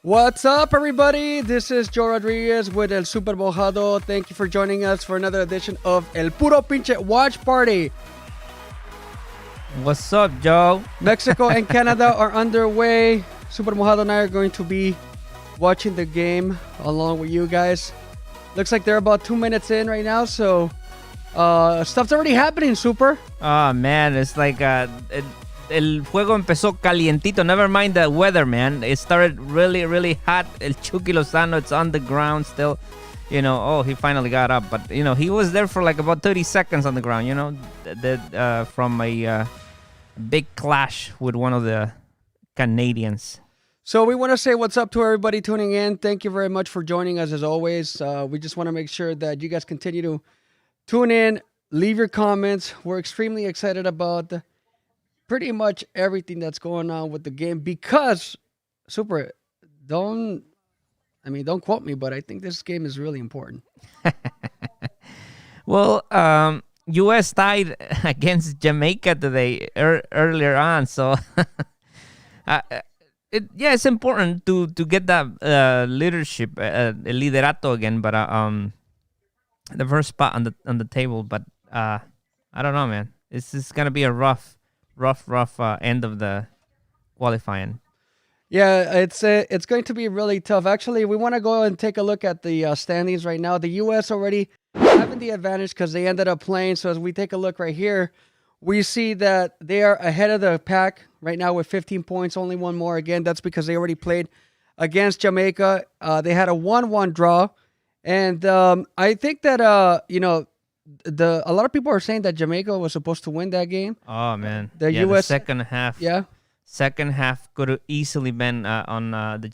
What's up, everybody? This is Joe Rodriguez with El Super Mojado. Thank you for joining us for another edition of El Puro Pinche Watch Party. What's up, Joe? Mexico and Canada are underway. Super Mojado and I are going to be watching the game along with you guys. Looks like they're about 2 minutes in right now, so stuff's already happening, Super. Oh, man, it's like el juego empezó calientito. Never mind the weather, man. It started really, really hot. El Chucky Lozano, it's on the ground still. You know, oh, he finally got up. But, you know, he was there for like about 30 seconds on the ground, you know, from a big clash with one of the Canadians. So we want to say what's up to everybody tuning in. Thank you very much for joining us as always. We just want to make sure that you guys continue to tune in, leave your comments. We're extremely excited about pretty much everything that's going on with the game because, Super, don't quote me, but I think this game is really important. Well, U.S. tied against Jamaica today earlier on, so it's important to get that leadership, el liderato again, but the first spot on the table. But I don't know, man. This is gonna be a rough end of the qualifying. Yeah, it's going to be really tough. Actually, we want to go and take a look at the standings right now. The U.S. already having the advantage because they ended up playing. So as we take a look right here, we see that they are ahead of the pack right now with 15 points, only one more. Again, that's because they already played against Jamaica. They had a 1-1 draw. And I think that, a lot of people are saying that Jamaica was supposed to win that game. Oh, man. The U.S. The second half. Yeah. Second half could have easily been on the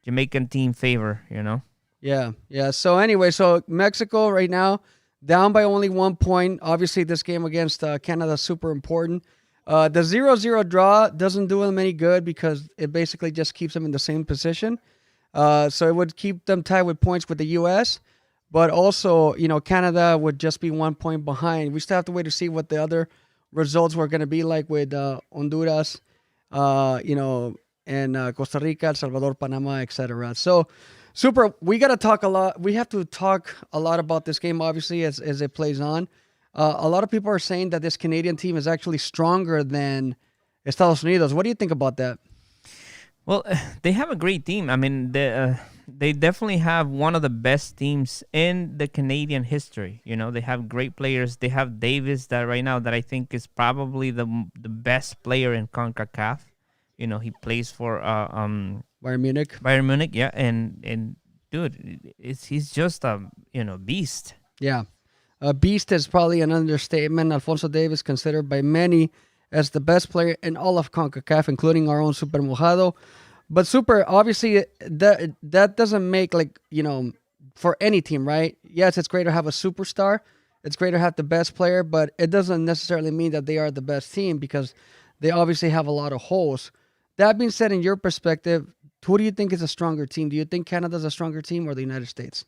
Jamaican team favor, you know? Yeah. So anyway, Mexico right now down by only 1 point. Obviously, this game against Canada is super important. The 0-0 draw doesn't do them any good because it basically just keeps them in the same position. So it would keep them tied with points with the U.S., but also, Canada would just be 1 point behind. We still have to wait to see what the other results were going to be like with Honduras, and Costa Rica, El Salvador, Panama, etc. So, Super, we got to talk a lot. We have to talk a lot about this game, obviously, as it plays on. A lot of people are saying that this Canadian team is actually stronger than Estados Unidos. What do you think about that? Well, they have a great team. I mean, they definitely have one of the best teams in the Canadian history. You know, they have great players. They have Davis that right now that I think is probably the best player in CONCACAF. You know, he plays for Bayern Munich. Bayern Munich, yeah, and dude, he's just a beast. Yeah, a beast is probably an understatement. Alfonso Davis considered by many as the best player in all of CONCACAF, including our own Super Mojado. But Super, obviously, that doesn't make, for any team, right? Yes, it's great to have a superstar. It's great to have the best player, but it doesn't necessarily mean that they are the best team because they obviously have a lot of holes. That being said, in your perspective, who do you think is a stronger team? Do you think Canada's a stronger team or the United States?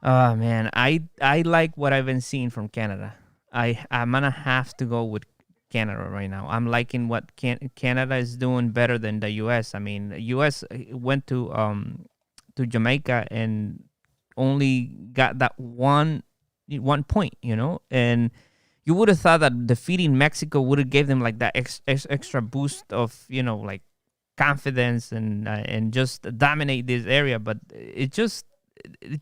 Oh, man, I like what I've been seeing from Canada. I'm going to have to go with Canada right now. I'm liking what Canada is doing better than the U.S. I mean, the U.S. went to Jamaica and only got that one point, and you would have thought that defeating Mexico would have gave them like that extra boost of confidence and just dominate this area, but it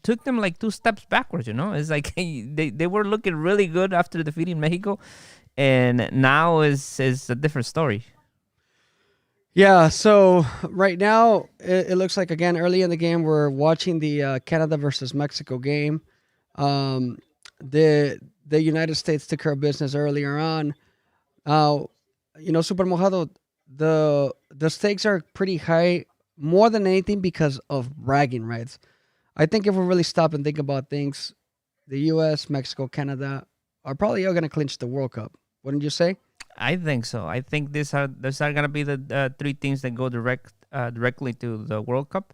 took them like 2 steps backwards. It's like they were looking really good after defeating Mexico. And now is a different story. Yeah, so right now it looks like, again, early in the game, we're watching the Canada versus Mexico game. The United States took care of business earlier on. Super Mojado, the stakes are pretty high, more than anything because of bragging rights. I think if we really stop and think about things, the U.S., Mexico, Canada are probably all going to clinch the World Cup. Wouldn't you say? I think so. I think these are gonna be the three teams that go directly to the World Cup,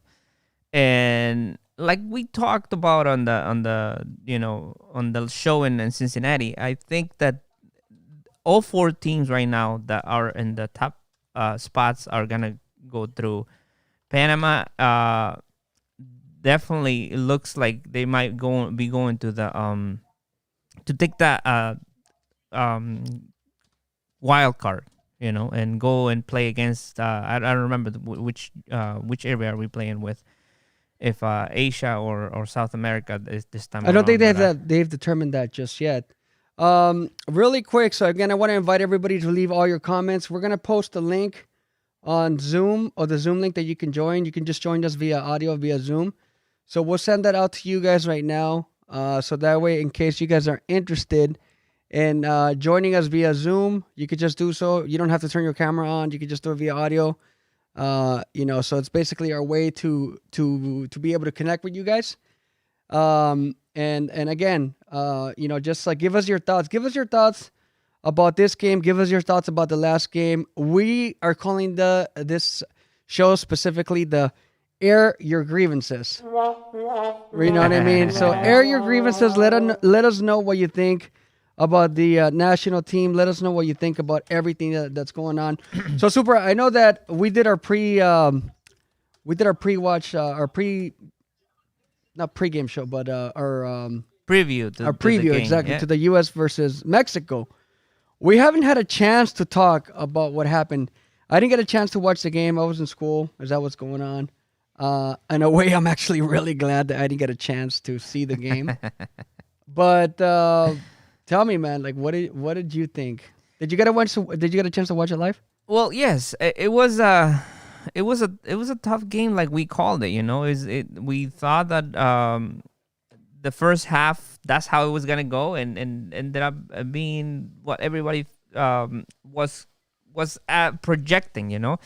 and like we talked about on the show in Cincinnati, I think that all four teams right now that are in the top spots are gonna go through. Panama definitely looks like they might be going to the to take that um wild card, and go and play against. I don't remember which area are we playing with, if Asia or South America this time. I don't think around, they've determined that just yet. Really quick. So again, I want to invite everybody to leave all your comments. We're gonna post a link on Zoom, or the Zoom link that you can join. You can just join us via audio via Zoom. So we'll send that out to you guys right now. So that way, in case you guys are interested in joining us via Zoom, you could just do so. You don't have to turn your camera on. You could just do it via audio. So it's basically our way to be able to connect with you guys. And again, just like give us your thoughts. Give us your thoughts about this game. Give us your thoughts about the last game. We are calling this show specifically the Air Your Grievances. You know what I mean? So air your grievances. Let us know what you think about the national team. Let us know what you think about everything that's going on. So Super, I know that we did our pre-watch, not pre-game show, but our preview. Our preview, exactly, to the U.S. versus Mexico. We haven't had a chance to talk about what happened. I didn't get a chance to watch the game. I was in school. Is that what's going on? In a way, I'm actually really glad that I didn't get a chance to see the game. But tell me, man, like, what did you think? Did you get a chance to watch it live? Well, yes, it was a tough game, like we called it. We thought that the first half, that's how it was gonna go, and ended up being what everybody was projecting.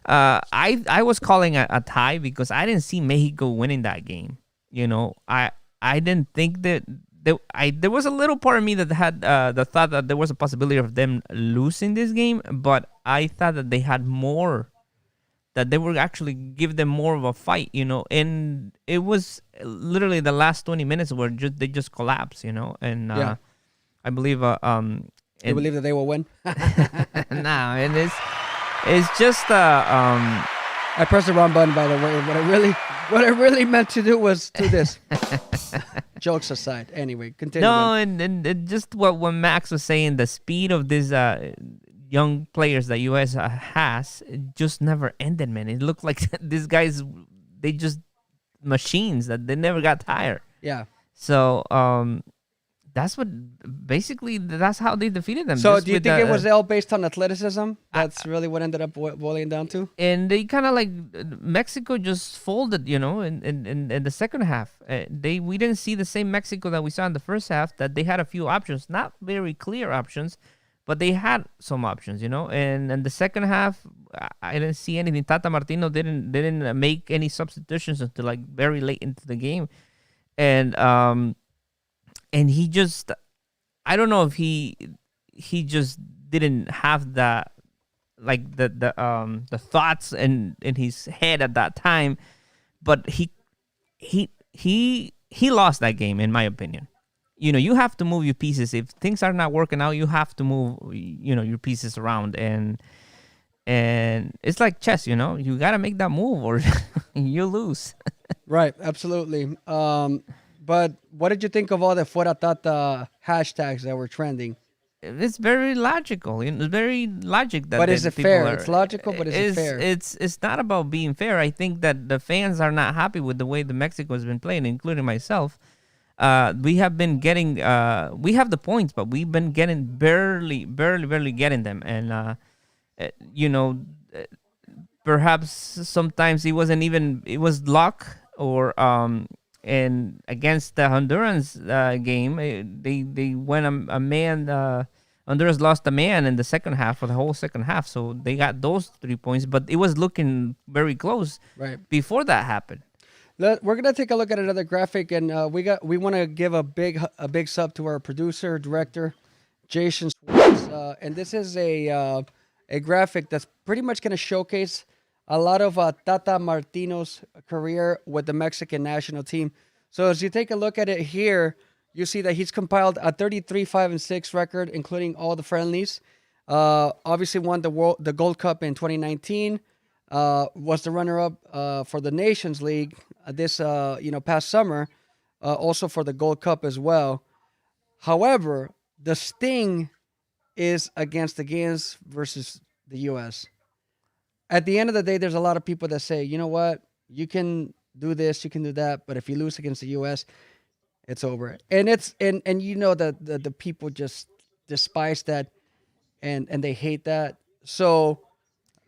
I was calling a tie because I didn't see Mexico winning that game. I didn't think that there was a little part of me that had the thought that there was a possibility of them losing this game, but I thought that they had more, that they would actually give them more of a fight, and it was literally the last 20 minutes where they just collapsed, and Yeah. I believe You believe that they will win? no, and it's just I pressed the wrong button, by the way. What I really meant to do was do this. Jokes aside. Anyway, continue. no, and just what Max was saying, the speed of these young players that US has just never ended, man. It looked like these guys, they just machines that they never got tired. Yeah. So that's how they defeated them. So just do you with think it was all based on athleticism? That's really what ended up boiling down to? And they kind of like Mexico just folded, in the second half. We didn't see the same Mexico that we saw in the first half. That they had a few options, not very clear options, but they had some options, And in the second half, I didn't see anything. Tata Martino didn't make any substitutions until like very late into the game, and he just, I don't know if he just didn't have that, like the thoughts in his head at that time, but he lost that game, in my opinion. You have to move your pieces. If things are not working out, you have to move your pieces around, and it's like chess. You got to make that move or you lose. Right, absolutely. But what did you think of all the Fuera Tata hashtags that were trending? It's very logical. It's very logic that. But is it fair? It's logical, but is it fair? It's not about being fair. I think that the fans are not happy with the way the Mexico has been playing, including myself. We have been getting. We have the points, but we've been getting barely getting them, and perhaps sometimes it wasn't even. It was luck or And against the Hondurans game, they went a man. Honduras lost a man in the second half, for the whole second half. So they got those 3 points, but it was looking very close Right. before that happened. We're gonna take a look at another graphic, and we want to give a big sub to our producer director, Jason Swartz, and this is a graphic that's pretty much gonna showcase a lot of Tata Martino's career with the Mexican national team. So as you take a look at it here, you see that he's compiled a 33-5-6 record, including all the friendlies. Obviously won the Gold Cup in 2019. Was the runner-up for the Nations League this past summer, also for the Gold Cup as well. However, the sting is against the games versus the U.S. At the end of the day, there's a lot of people that say, you know what, you can do this, you can do that, but if you lose against the U.S., it's over. And you know that the people just despise that and they hate that. So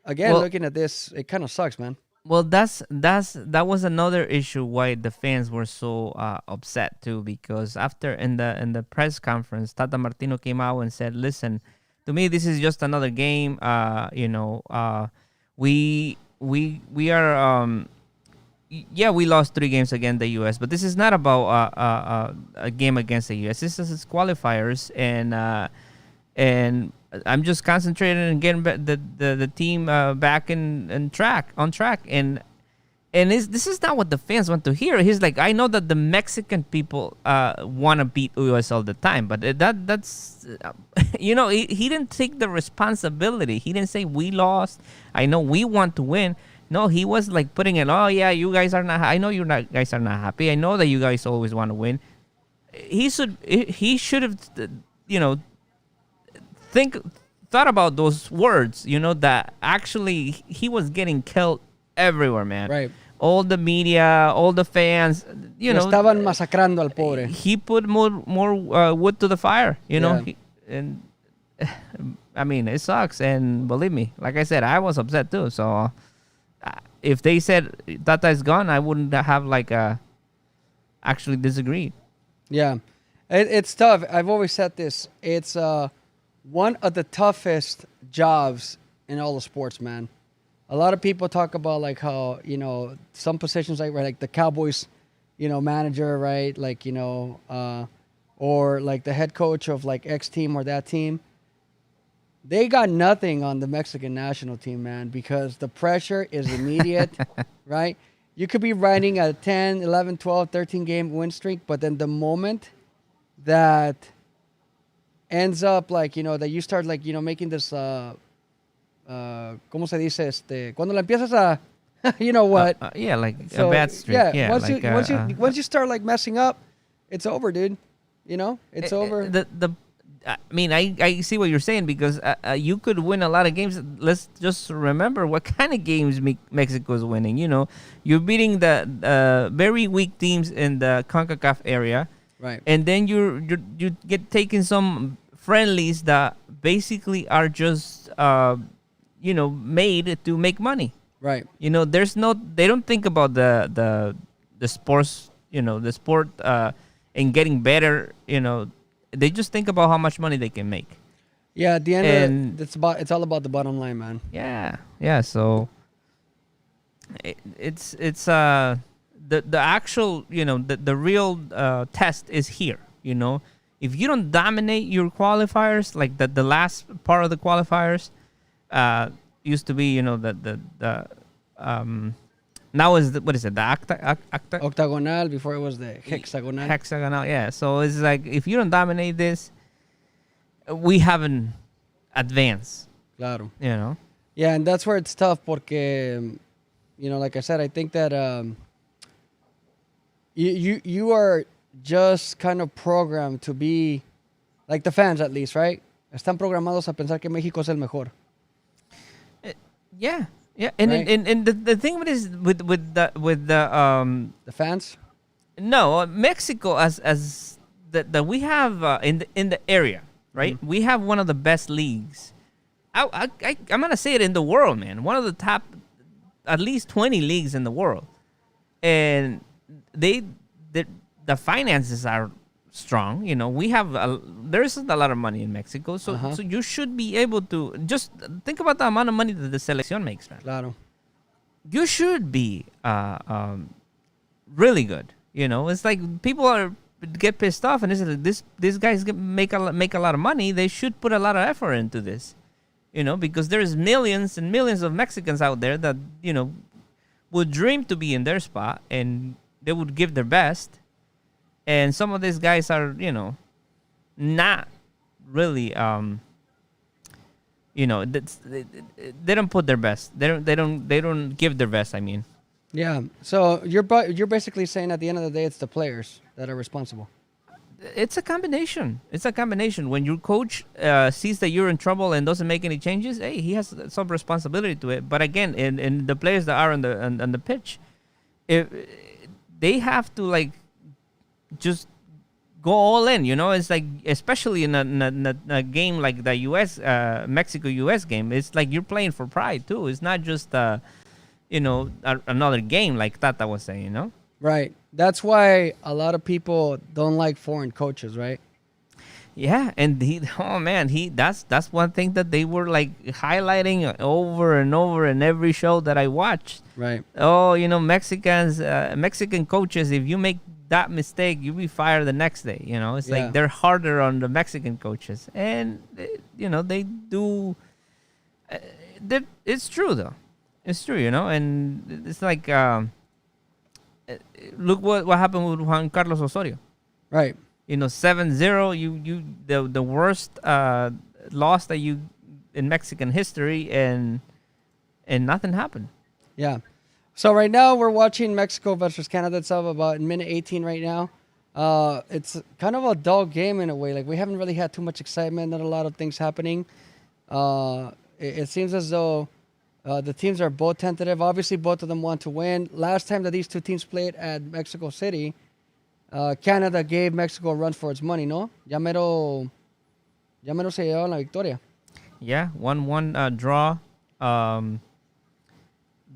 again, looking at this, it kind of sucks, man. Well, that was another issue why the fans were so upset too, because after in the press conference, Tata Martino came out and said, "Listen, to me, this is just another game. We are we lost 3 games against the U.S., but this is not about a game against the U.S. This is qualifiers, and I'm just concentrating on getting the team back on track, and this is not what the fans want to hear. He's like, I know that the Mexican people want to beat US all the time, but that's he didn't take the responsibility. He didn't say we lost. I know we want to win. No, he was like putting it. Oh yeah, you guys are not. I know guys are not happy. I know that you guys always want to win. He should have thought about those words, that actually he was getting killed everywhere, man. Right. All the media, all the fans, estaban masacrando al pobre. He put more wood to the fire, know. And I mean, it sucks. And believe me, like I said, I was upset too. So if they said Tata is gone, I wouldn't have actually disagreed. Yeah, it's tough. I've always said this. It's one of the toughest jobs in all the sports, man. A lot of people talk about how, some positions like the Cowboys, manager, right? Or like the head coach of X team or that team. They got nothing on the Mexican national team, man, because the pressure is immediate, right? You could be riding a 10, 11, 12, 13 game win streak, but then the moment that ends up that you start making this ¿cómo se dice? Cuando la empiezas a you know what? A bad streak. Yeah, once you start messing up, it's over, dude. It's over. I mean, I see what you're saying, because you could win a lot of games. Let's just remember what kind of games Mexico is winning. You're beating the very weak teams in the CONCACAF area. Right. And then you get taking some friendlies that basically are just made to make money. Right. They don't think about the sports, the sport and getting better, they just think about how much money they can make. Yeah, at the end it's all about the bottom line, man. Yeah, so it's the actual, the real test is here, If you don't dominate your qualifiers, like the last part of the qualifiers used to be, now is what is it? The octagonal, before it was the hexagonal. Hexagonal, yeah. So it's like, if you don't dominate this, we haven't advanced. Claro. Yeah, and that's where it's tough, porque, like I said, I think that you are just kind of programmed to be like the fans, at least, right? Están programados a pensar que México es el mejor. Yeah, and right? and the thing is with the fans. No, Mexico as that we have in the area, right? Mm-hmm. We have one of the best leagues. I'm gonna say it in the world, man. One of the top, at least 20 leagues in the world, and the finances are strong. We have there's a lot of money in Mexico, so so you should be able to just think about the amount of money that the selección makes, man. Claro. You should be really good. You know, it's like people are get pissed off, and it's like this guys make a lot of money. They should put a lot of effort into this. You know, because there's millions and millions of Mexicans out there that would dream to be in their spot, and they would give their best. And some of these guys are, not really, they don't put their best. They don't give their best. I mean, Yeah. So you're basically saying at the end of the day, it's the players that are responsible. it's a combination. It's a combination. When your coach sees that you're in trouble and doesn't make any changes, hey, he has some responsibility to it. But again, in the players that are on the pitch, if they have to just go all in. It's like, especially in a game like the U.S. Mexico-U.S. game, it's like you're playing for pride too. It's not just another game like Tata was saying. Right. That's why a lot of people don't like foreign coaches, right? Yeah, and that's one thing that they were highlighting over and over in every show that I watched. Right. Oh, Mexican coaches, if you make that mistake, you'll be fired the next day. It's like they're harder on the Mexican coaches, and they do. It's true though. It's true, and it's like look what happened with Juan Carlos Osorio. Right. 7-0, you the worst loss that you in Mexican history, and nothing happened. Yeah. So right now we're watching Mexico versus Canada. It's up about in minute 18 right now. It's kind of a dull game in a way. Like, we haven't really had too much excitement, not a lot of things happening. It seems as though the teams are both tentative. Obviously, both of them want to win. Last time that these two teams played at Mexico City, Canada gave Mexico a run for its money, ¿no? Ya mero se llevaron la victoria. Yeah, 1-1 draw.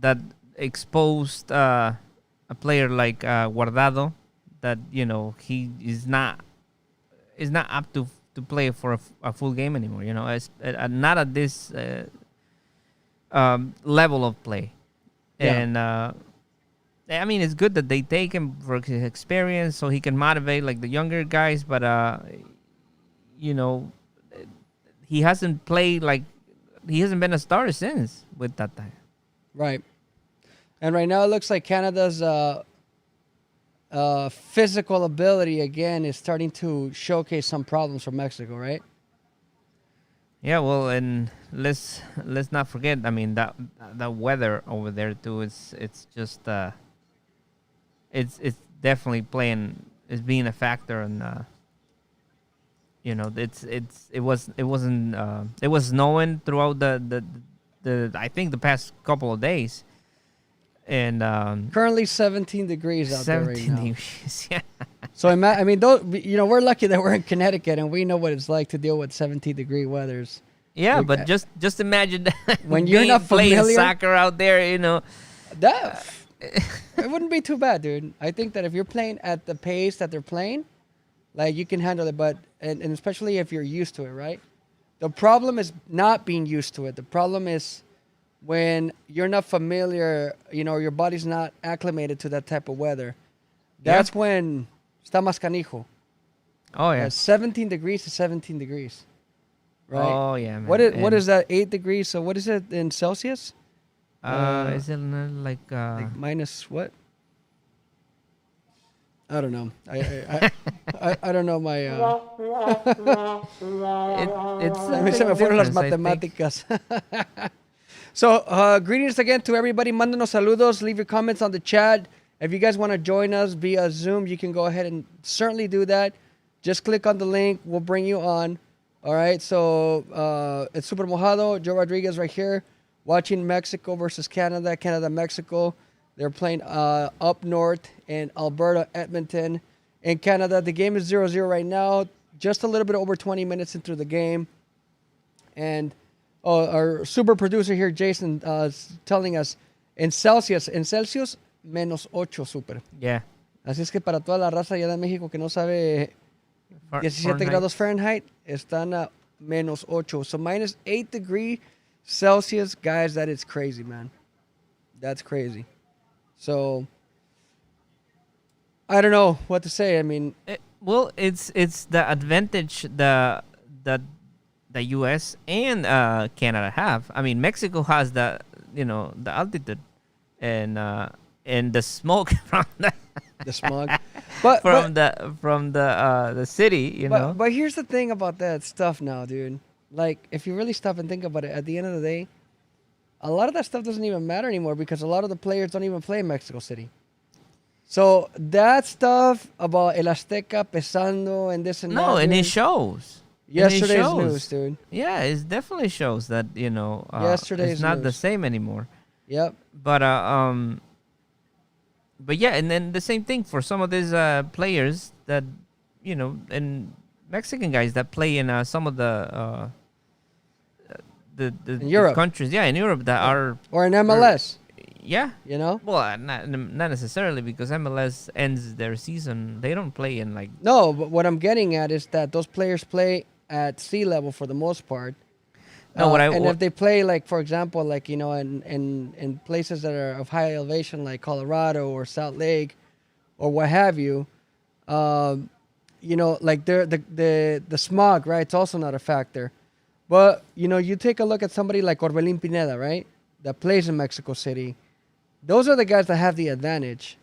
That exposed a player like Guardado, that he is not up to play for a full game anymore. Not at this level of play. Yeah. And I mean, it's good that they take him for his experience, so he can motivate the younger guys. But he hasn't played he hasn't been a starter since with that time. Right. And right now it looks like Canada's physical ability again is starting to showcase some problems for Mexico, right? Yeah, well, and let's not forget. I mean, that weather over there too. It's just it's definitely being a factor, and it was snowing throughout the I think the past couple of days, and currently 17 degrees out there right 17 now. degrees. Yeah. So I mean, we're lucky that we're in Connecticut and we know what it's like to deal with 17-degree weathers. Yeah, Like, but just imagine that when you're not playing familiar, soccer out there, that it wouldn't be too bad, dude. I think that if you're playing at the pace that they're playing, you can handle it. But and especially if you're used to it, right? The problem is not being used to it. The problem is when you're not familiar, your body's not acclimated to that type of weather. That's when está más canijo. Oh yeah. 17 degrees to 17 degrees. Right. Oh yeah, man. What is that? 8 degrees. So what is it in Celsius? Is it like minus what? I don't know. I don't know my. Se me fueron las matemáticas. So greetings again to everybody. Mándanos saludos. Leave your comments on the chat. If you guys want to join us via Zoom, you can go ahead and certainly do that. Just click on the link. We'll bring you on. All right, so it's Super Mojado. Joe Rodriguez right here, watching Mexico versus Canada. Canada-Mexico. They're playing up north in Alberta, Edmonton. In Canada, the game is 0-0 right now. Just a little bit over 20 minutes into the game. And our super producer here, Jason, is telling us in Celsius, menos 8, super. Yeah. Así es que para toda la raza allá de México que no sabe 17 grados Fahrenheit, están a menos 8. So minus 8 degrees Celsius. Guys, that is crazy, man. That's crazy. So, 8 degrees Celsius. Guys, that is crazy. So, 8 degrees Celsius. Guys, that is crazy, man. That's crazy. So, 8 degrees Celsius. Guys, that is crazy. So, 8 degrees Celsius. Guys, that is crazy. So, I don't know what to say. I mean, Well, it's the advantage the the U.S. and Canada have. I mean, Mexico has the altitude and the smoke the smog. But but from the city. but here's the thing about that stuff now, dude. Like, if you really stop and think about it, at the end of the day, a lot of that stuff doesn't even matter anymore because a lot of the players don't even play in Mexico City. So that stuff about El Azteca pesando and this and No, that, and it dude, shows. And it yesterday's shows. news, dude. Yeah, it definitely shows that Yesterday's it's not the news. same anymore. Yep. But yeah, and then the same thing for some of these players that and Mexican guys that play in some of the In Europe. countries, yeah, in Europe that are Or in MLS, yeah. you know? Well, not necessarily because MLS ends their season. They don't play in like No, but what I'm getting at is that those players play at sea level for the most part. no. And if they play, like, for example, like, in places that are of high elevation, like Colorado or Salt Lake or what have you, like the smog, right? It's also not a factor. But, you take a look at somebody like Orbelín Pineda, right? That plays in Mexico City. Those are the guys that have the advantage.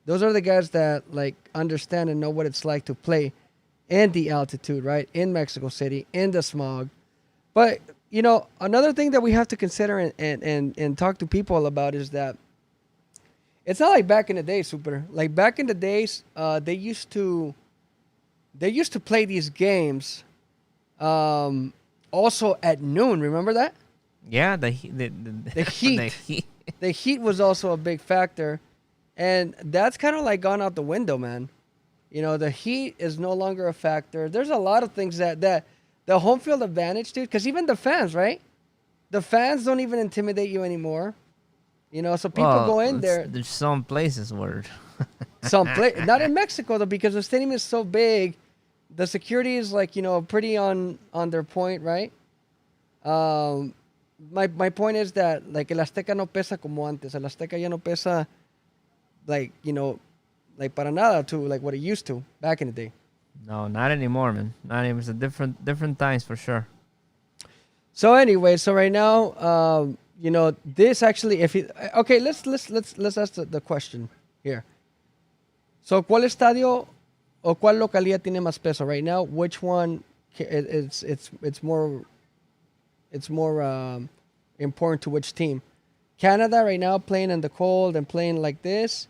Those are the guys that, like, understand and know what it's like to play in the altitude, right? In Mexico City, in the smog. But, another thing that we have to consider and talk to people about is that it's not like back in the day, Super. Like, back in the days, they used to play these games also at noon. Remember that? yeah the The heat. the heat. The heat was also a big factor. And that's kind of like gone out the window, man. The heat is no longer a factor. There's a lot of things that the home field advantage, dude, because even the fans, right? The fans don't even intimidate you anymore. So people Well, go in there. There's some places where Not in Mexico, though, because the stadium is so big. The security is, like, pretty on their point, right? My point is that, like, El Azteca no pesa como antes. El Azteca ya no pesa, like, like para nada to like what it used to back in the day. no, not anymore, man. Not anymore. It's a different times for sure. So anyway, so right now, this actually, okay, let's ask the question here. So, ¿cuál estadio o cuál localidad tiene más peso right now? Which one it's more important to which team? Canada right now playing in the cold and playing like this,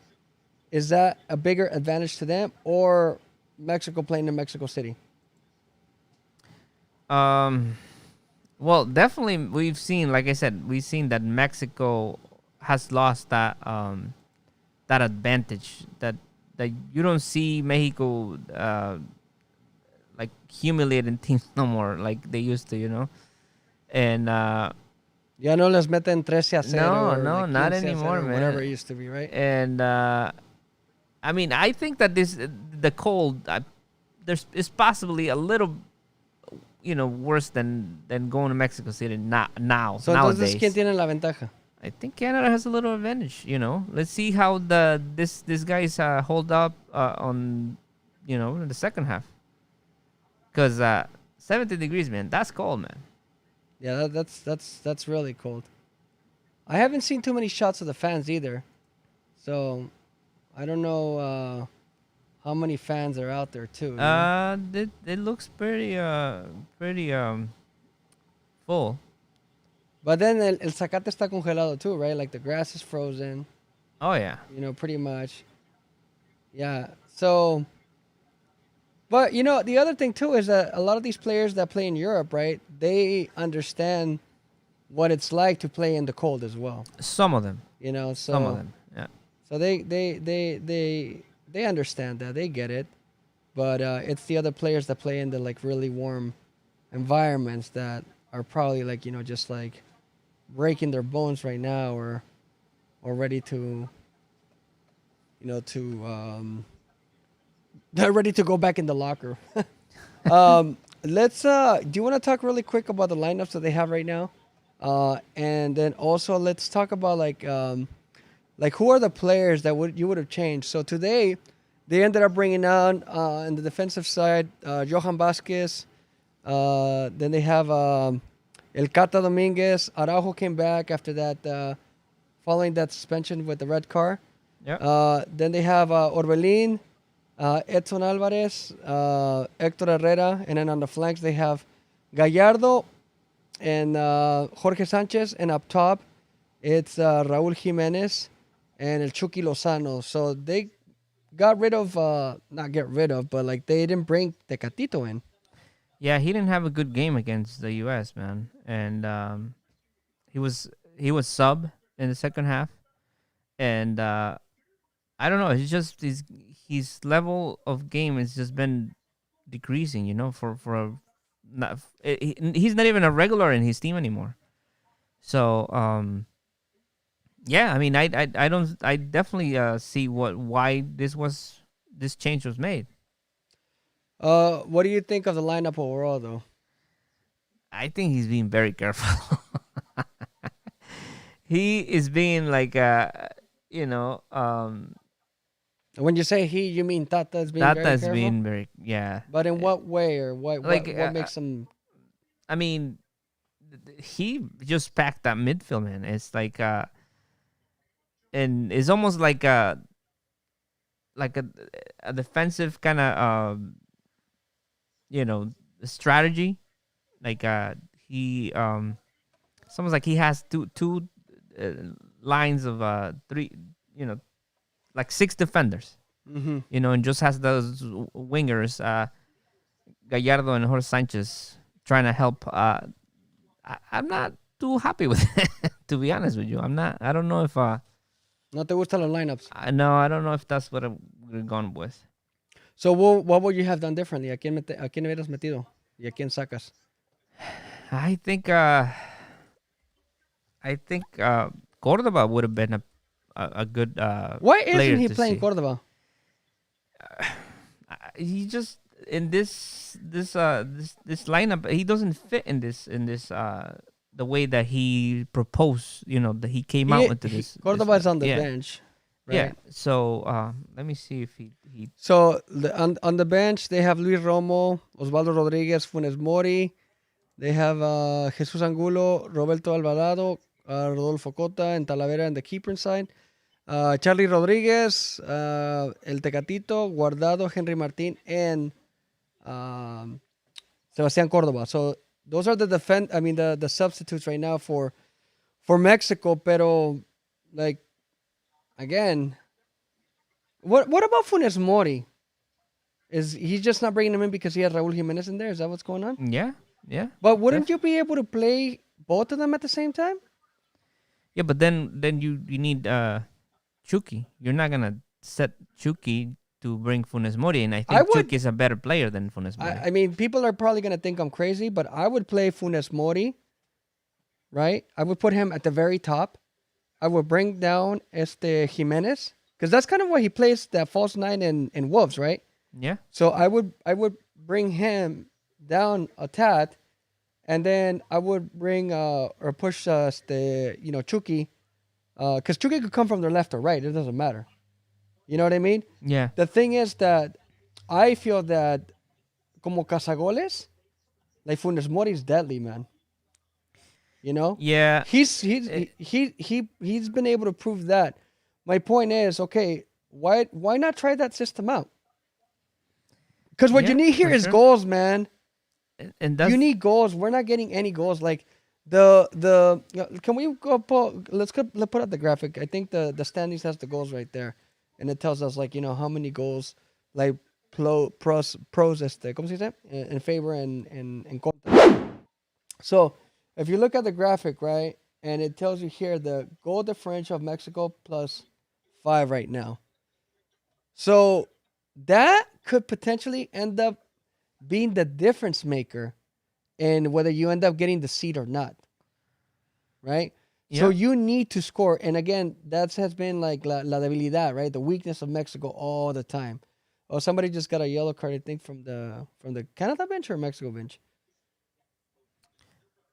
is that a bigger advantage to them, or Mexico playing in Mexico City? Well, definitely we've seen, like I said, we've seen that Mexico has lost that that advantage that you don't see Mexico like humiliating teams no more like they used to. And Ya no les meten 13-0. No, or no, like not 15-0, anymore, man. Whatever it used to be, right? and I mean, I think that the cold it's possibly a little worse than going to Mexico City now So nowadays. entonces, ¿quién tiene la ventaja? I think Canada has a little advantage. Let's see how this guys hold up on in the second half. Because 70 degrees, man, that's cold, man. Yeah, that's really cold. I haven't seen too many shots of the fans either, so I don't know how many fans are out there too. It looks pretty full. But then el zacate está congelado too, right? Like the grass is frozen. Oh yeah. Pretty much. Yeah. So, but the other thing too is that a lot of these players that play in Europe, right? They understand what it's like to play in the cold as well. Some of them. So Some of them. Yeah. So they understand that, they get it, but it's the other players that play in the like really warm environments that are probably like just like breaking their bones right now or ready to they're ready to go back in the locker. Let's do you want to talk really quick about the lineups that they have right now, and then also let's talk about like who are the players that you would have changed. So today They ended up bringing on in the defensive side Johan Vasquez. Then they have El Cata Dominguez. Araujo came back after that, following that suspension with the red card. Yeah. Then they have Orbelin, Edson Alvarez, Hector Herrera, and then on the flanks they have Gallardo and Jorge Sanchez, and up top it's Raúl Jiménez and El Chucky Lozano. So they got rid of, not get rid of, but like they didn't bring Tecatito in. Yeah, he didn't have a good game against the U.S., man, and he was sub in the second half, and I don't know. He's just his level of game has just been decreasing. For a not, he's not even a regular in his team anymore. So yeah, I mean, I definitely see why this change was made. What do you think of the lineup overall, though? I think he's being very careful. He is being like you know um When you say he, you mean Tata's being very Tata's careful? being very, yeah. But in what way, or Like, what makes him? I mean, he just packed that midfield, man. It's like and it's almost like a defensive kind of strategy. Like he it's almost like he has two lines of three, like six defenders. Mm-hmm. And just has those wingers, Gallardo and Jorge Sanchez, trying to help. I'm not too happy with it, to be honest with you. I'm not. I don't know if. No te gustan los lineups. I don't know if that's what I'm gone with. So what would you have done differently? ¿A quién hubieras metido? ¿Y a quién sacas? I think. Cordoba would have been a good. Why player isn't he to playing see. Córdoba? He just in this lineup, he doesn't fit in this the way that he proposed. That he came out into this. Córdoba is on the yeah. bench, right? Yeah. So let me see if he. So on the bench they have Luis Romo, Osvaldo Rodríguez, Funes Mori. They have Jesus Angulo, Roberto Alvarado, Rodolfo Cota, and Talavera in the keeper side. Charlie Rodriguez, El Tecatito, Guardado, Henry Martin, and Sebastián Córdoba. So those are the substitutes right now for Mexico. Pero like again, what about Funes Mori? Is he just not bringing him in because he has Raúl Jiménez in there? Is that what's going on? Yeah. But wouldn't you be able to play both of them at the same time? Yeah, but then you need Chucky. You're not gonna set Chucky to bring Funes Mori, and I think Chucky is a better player than Funes Mori. I mean, people are probably gonna think I'm crazy, but I would play Funes Mori. Right? I would put him at the very top. I would bring down Jimenez, because that's kind of what he plays, that false nine in Wolves, right? Yeah. So I would bring him down a tad, and then I would bring or push Chucky, because Chucky could come from the left or right. It doesn't matter. You know what I mean? Yeah. The thing is that I feel that como cazagoles, like Funes Mori is deadly, man. You know? Yeah. He's been able to prove that. My point is, okay, why not try that system out? Because what you need here is goals, man. And that's, you need goals. We're not getting any goals. Like the can we go let's put up the graphic. I think the standings has the goals right there, and it tells us how many goals like pros ¿cómo se dice? In favor and contra. So if you look at the graphic, right, and it tells you here the goal differential of Mexico +5 right now. So that could potentially end up being the difference maker in whether you end up getting the seed or not. Right? Yeah. So you need to score. And again, that has been like la debilidad, right? The weakness of Mexico all the time. Oh, somebody just got a yellow card, I think, from the Canada bench or Mexico bench.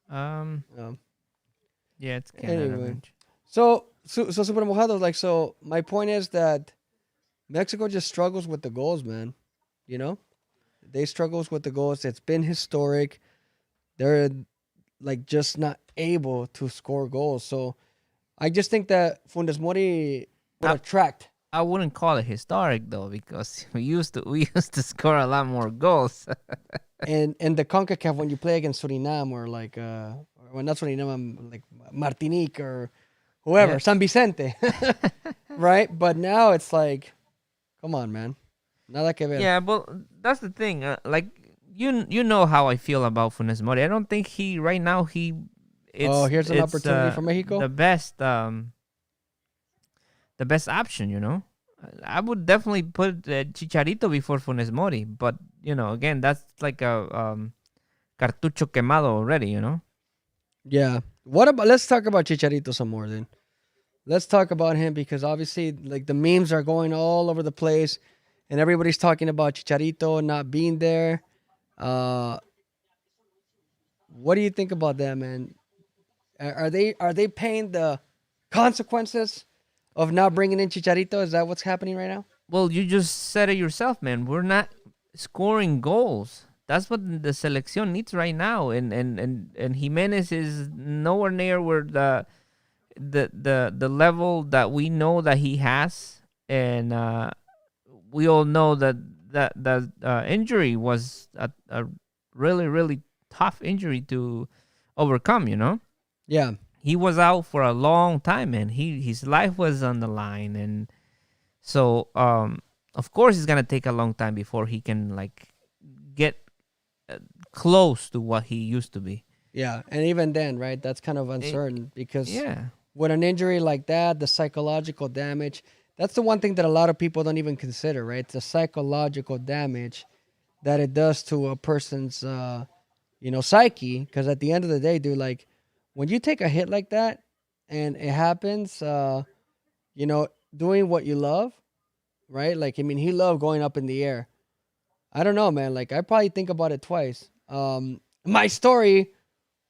Yeah, it's Canada bench. So Super Mojado, so my point is that Mexico just struggles with the goals, man. You know, they struggles with the goals. It's been historic. They're like just not able to score goals. So I just think that Funes Mori would I, attract. I wouldn't call it historic though, because we used to score a lot more goals. And the CONCACAF when you play against Suriname or like or when not Suriname, like Martinique or whoever, Yeah. San Vicente, right? But now it's like, come on, man, nada que ver. Yeah, but that's the thing. Like you know how I feel about Funes Mori. I don't think he right now Oh, here's an it's opportunity for Mexico. the best option. I would definitely put Chicharito before Funes Mori, but again, that's like a cartucho quemado already. Yeah. What about? Let's talk about Chicharito some more then. Let's talk about him because obviously, like the memes are going all over the place, and everybody's talking about Chicharito not being there. Uh, what do you think about that, man? Are they paying the consequences of not bringing in Chicharito? Is that what's happening right now? Well, you just said it yourself, man. We're not scoring goals. That's what the selección needs right now, and Jimenez is nowhere near where the level that we know that he has, and we all know that injury was a really really tough injury to overcome. Yeah, He was out for a long time, and his life was on the line, and so of course it's gonna take a long time before he can like get close to what he used to be. yeah, and even then, right? That's kind of Eh, uncertain because yeah. with an injury like that, the psychological damage. That's the one thing that a lot of people don't even consider, right? The psychological damage that it does to a person's, psyche. Because at the end of the day, dude, like when you take a hit like that and it happens, doing what you love, right? Like, I mean, he loved going up in the air. I don't know, man. Like, I probably think about it twice. My story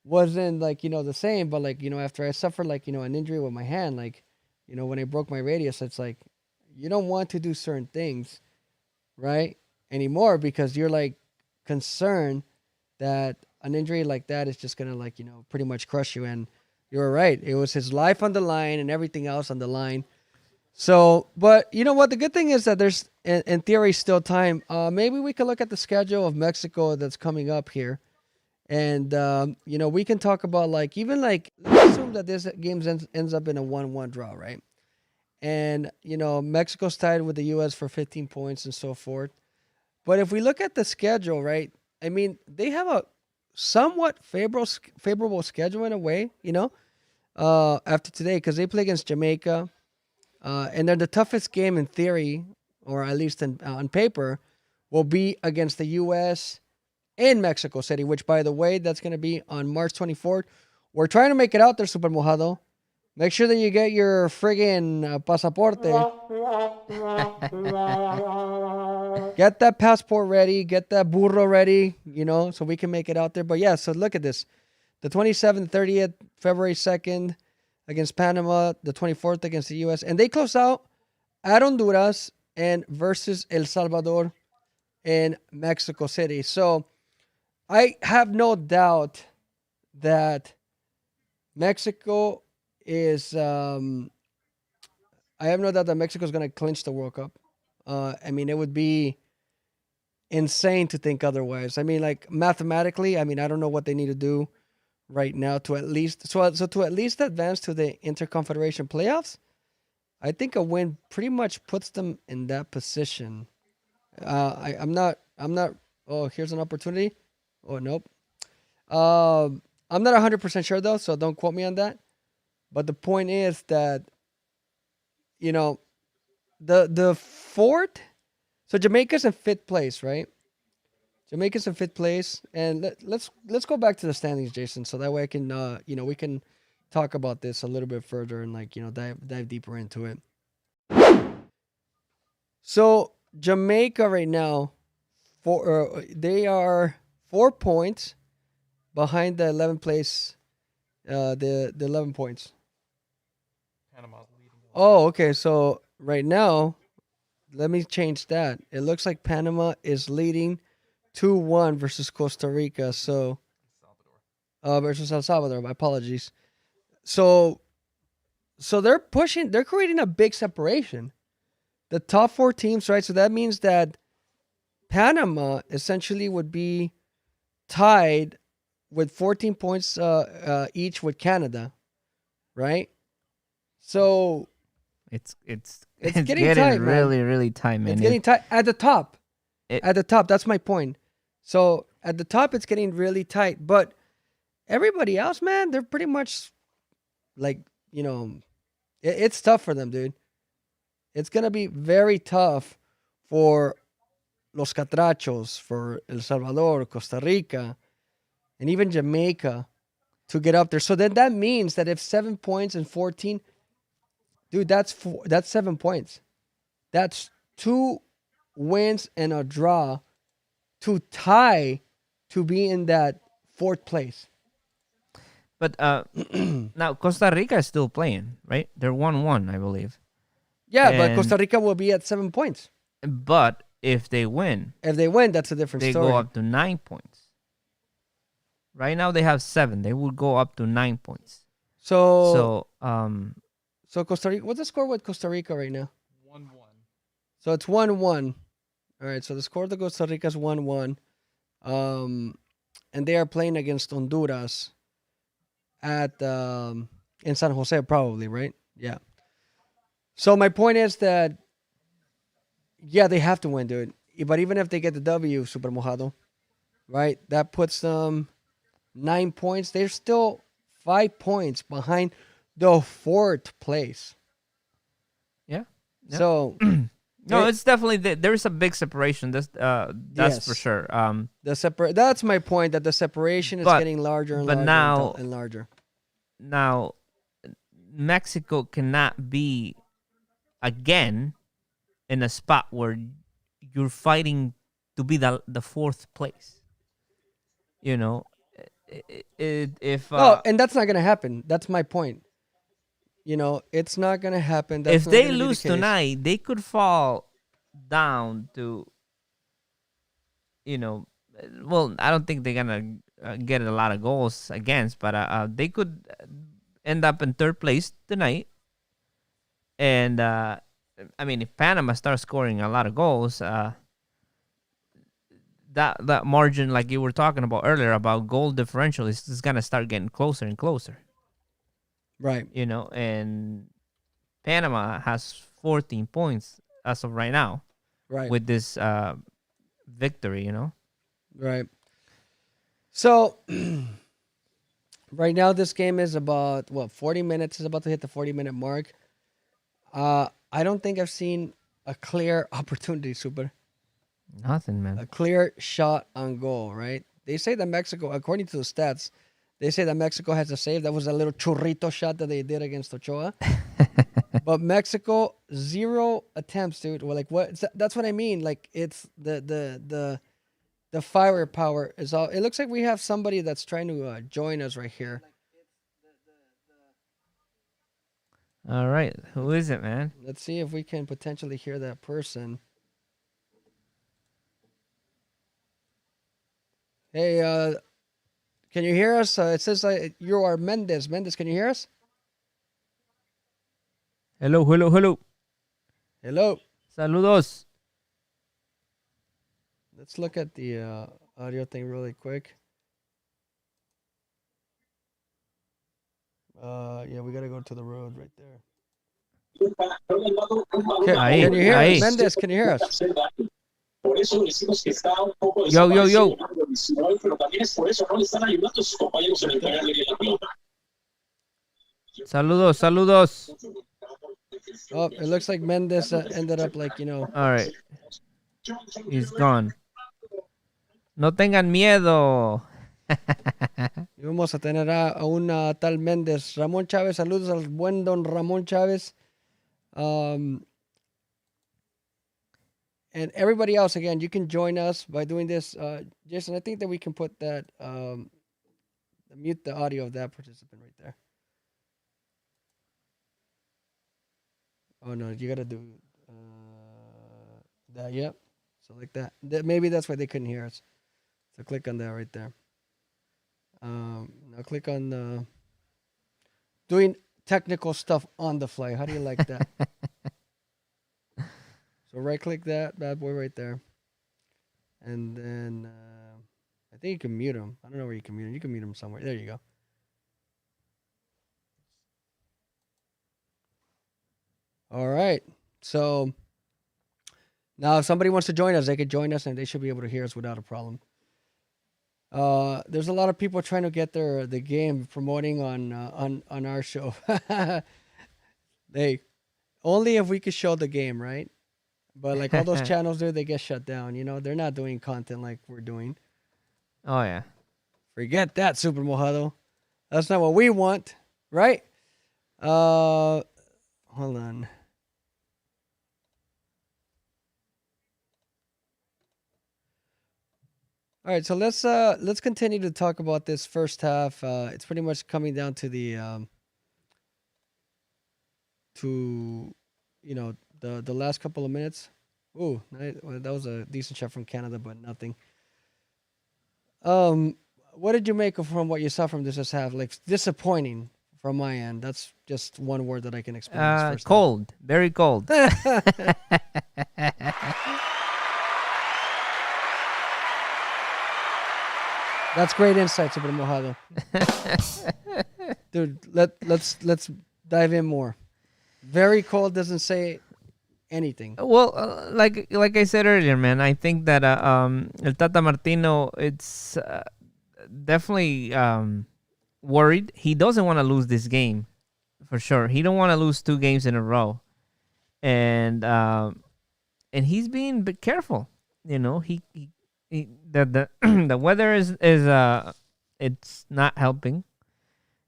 wasn't like, the same, but like, after I suffered like, an injury with my hand, like, when I broke my radius, it's like, you don't want to do certain things, right? Anymore because you're like concerned that an injury like that is just gonna like pretty much crush you. And you're right, it was his life on the line and everything else on the line. So, but you know what? The good thing is that there's, in theory, still time. Maybe we could look at the schedule of Mexico that's coming up here, and we can talk about like even like let's assume that this game ends up in a 1-1 draw, right? And Mexico's tied with the U.S. for 15 points and so forth. But if we look at the schedule, right? I mean, they have a somewhat favorable schedule in a way, after today because they play against Jamaica. And then the toughest game in theory, or at least on paper, will be against the U.S. in Mexico City, which, by the way, that's going to be on March 24th. We're trying to make it out there, Super Mojado. Make sure that you get your friggin' pasaporte. Get that passport ready. Get that burro ready, so we can make it out there. But yeah, so look at this. The 27th, 30th, February 2nd, against Panama, the 24th against the U.S. And they close out at Honduras and versus El Salvador in Mexico City. So I have no doubt that Mexico is, I have no doubt that Mexico is going to clinch the World Cup. I mean, it would be insane to think otherwise. I mean, like mathematically, I mean, I don't know what they need to do right now to at least to at least advance to the Interconfederation playoffs. I think a win pretty much puts them in that position. I'm not. Oh, here's an opportunity. Oh nope. I'm not 100% sure though, so don't quote me on that. But the point is that you know the fourth. So Jamaica's in fifth place, right? Jamaica's in fifth place, and let's go back to the standings, Jason, so that way I can we can talk about this a little bit further and like dive deeper into it. So Jamaica right now, they are 4 points behind the 11th place. The 11 points. Panama's leading. Oh, okay. So right now, let me change that. It looks like Panama is leading 2-1 versus Costa Rica. So versus El Salvador. My apologies. So they're pushing. They're creating a big separation. The top 4 teams, right? So that means that Panama essentially would be tied with 14 points each with Canada, right? So It's it's it's getting getting tight, man. really really tight, man. It's getting tight at the top. It- At the top, that's my point. So at the top, it's getting really tight. But everybody else, man, they're pretty much like it's tough for them, dude. It's gonna be very tough for Los Catrachos, for El Salvador, Costa Rica, and even Jamaica to get up there. So then that means that if 7 points and 14, dude, that's 7 points. That's 2 wins and a draw to tie to be in that fourth place. But now Costa Rica is still playing, right? They're 1-1, I believe. Yeah, but And- Costa Rica will be at 7 points. But if they win, If they win, that's a different they story. go up to 9 points. Right now they have 7. They would go up to 9 points. So So Costa Rica, what's the score with Costa Rica right now? 1-1. So it's 1-1. All right, so the score to Costa Rica is 1-1. And they are playing against Honduras at in San Jose, probably, right? Yeah. So my point is that yeah, they have to win, dude. But even if they get the W, Super Mojado, right? That puts them 9 points. They're still 5 points behind the fourth place. Yeah. Yeah. So no, It- it's definitely there is a big separation. That's for Yes. sure. that's my point, that the separation is But- getting larger and but larger now- and larger. Now Mexico cannot be again in a spot where you're fighting to be the fourth place. You know, if No, and that's not gonna happen. That's my point. It's not gonna happen. That's if not they gonna be the lose case. tonight, they could fall down to, well, I don't think they're gonna get a lot of goals against, but they could end up in third place tonight. And I mean, if Panama starts scoring a lot of goals, that margin, like you were talking about earlier about goal differential, is gonna start getting closer and closer. Right. And Panama has 14 points as of right now Right. with this victory. Right. So right now this game is about 40 minutes. Is about to hit the 40-minute mark. I don't think I've seen a clear opportunity, Super. Nothing, man. A clear shot on goal, right? They say that Mexico, according to the stats, they say that Mexico has a save. That was a little churrito shot that they did against Ochoa. But Mexico, 0 attempts, dude. Well, like what? That's what I mean. Like it's the firepower is all. It looks like we have somebody that's trying to join us right here. All right, who is it, man? Let's see if we can potentially hear that person. Hey, can you hear us? It says you are Mendez. Mendez, can you hear us? Hello. Hello. Saludos. Let's look at the audio thing really quick. Yeah, we gotta go to the road right there. Ahí, Can you hear ahí. us? Mendez, can you hear us? Por eso decimos que está un poco Yo. desaparecido Leonardo Luciano, pero también es por eso no le están ayudando sus compañeros en entregarle bien la pelota. Saludos. Oh, it looks like Mendez ended up like, All right, he's gone. No tengan miedo. y vamos a tener a un tal Méndez. Ramón Chávez, saludos al buen don Ramón Chávez. And everybody else, again, you can join us by doing this. Jason, I think that we can put that, mute the audio of that participant right there. Oh, no, you got to do, That, yep. So like that. Maybe that's why they couldn't hear us. So click on that right there. Now click on doing technical stuff on the fly. How do you like that? So right click that bad boy right there. And then I think you can mute him. I don't know where you can mute him. You can mute him somewhere. There you go. All right. So now if somebody wants to join us, they could join us and they should be able to hear us without a problem. There's a lot of people trying to get the game promoting on our show. They only if we could show the game, right? But like all those channels there, they get shut down. You know, they're not doing content like we're doing. Oh yeah. Forget that, Super Mojado. That's not what we want, right? Hold on. All right, so let's continue to talk about this first half. It's pretty much coming down to the the last couple of minutes. Ooh, well, that was a decent shot from Canada, but nothing. What did you make of from what you saw from this half? Like disappointing from my end. That's just one word that I can explain. This first Cold, very cold. That's great insight, Super Mojado. Dude, let's dive in more. Very cold doesn't say anything. Well, like I said earlier, man, I think that El Tata Martino, it's definitely worried. He doesn't want to lose this game, for sure. He don't want to lose 2 games in a row, and he's being careful. You know, the the weather is it's not helping.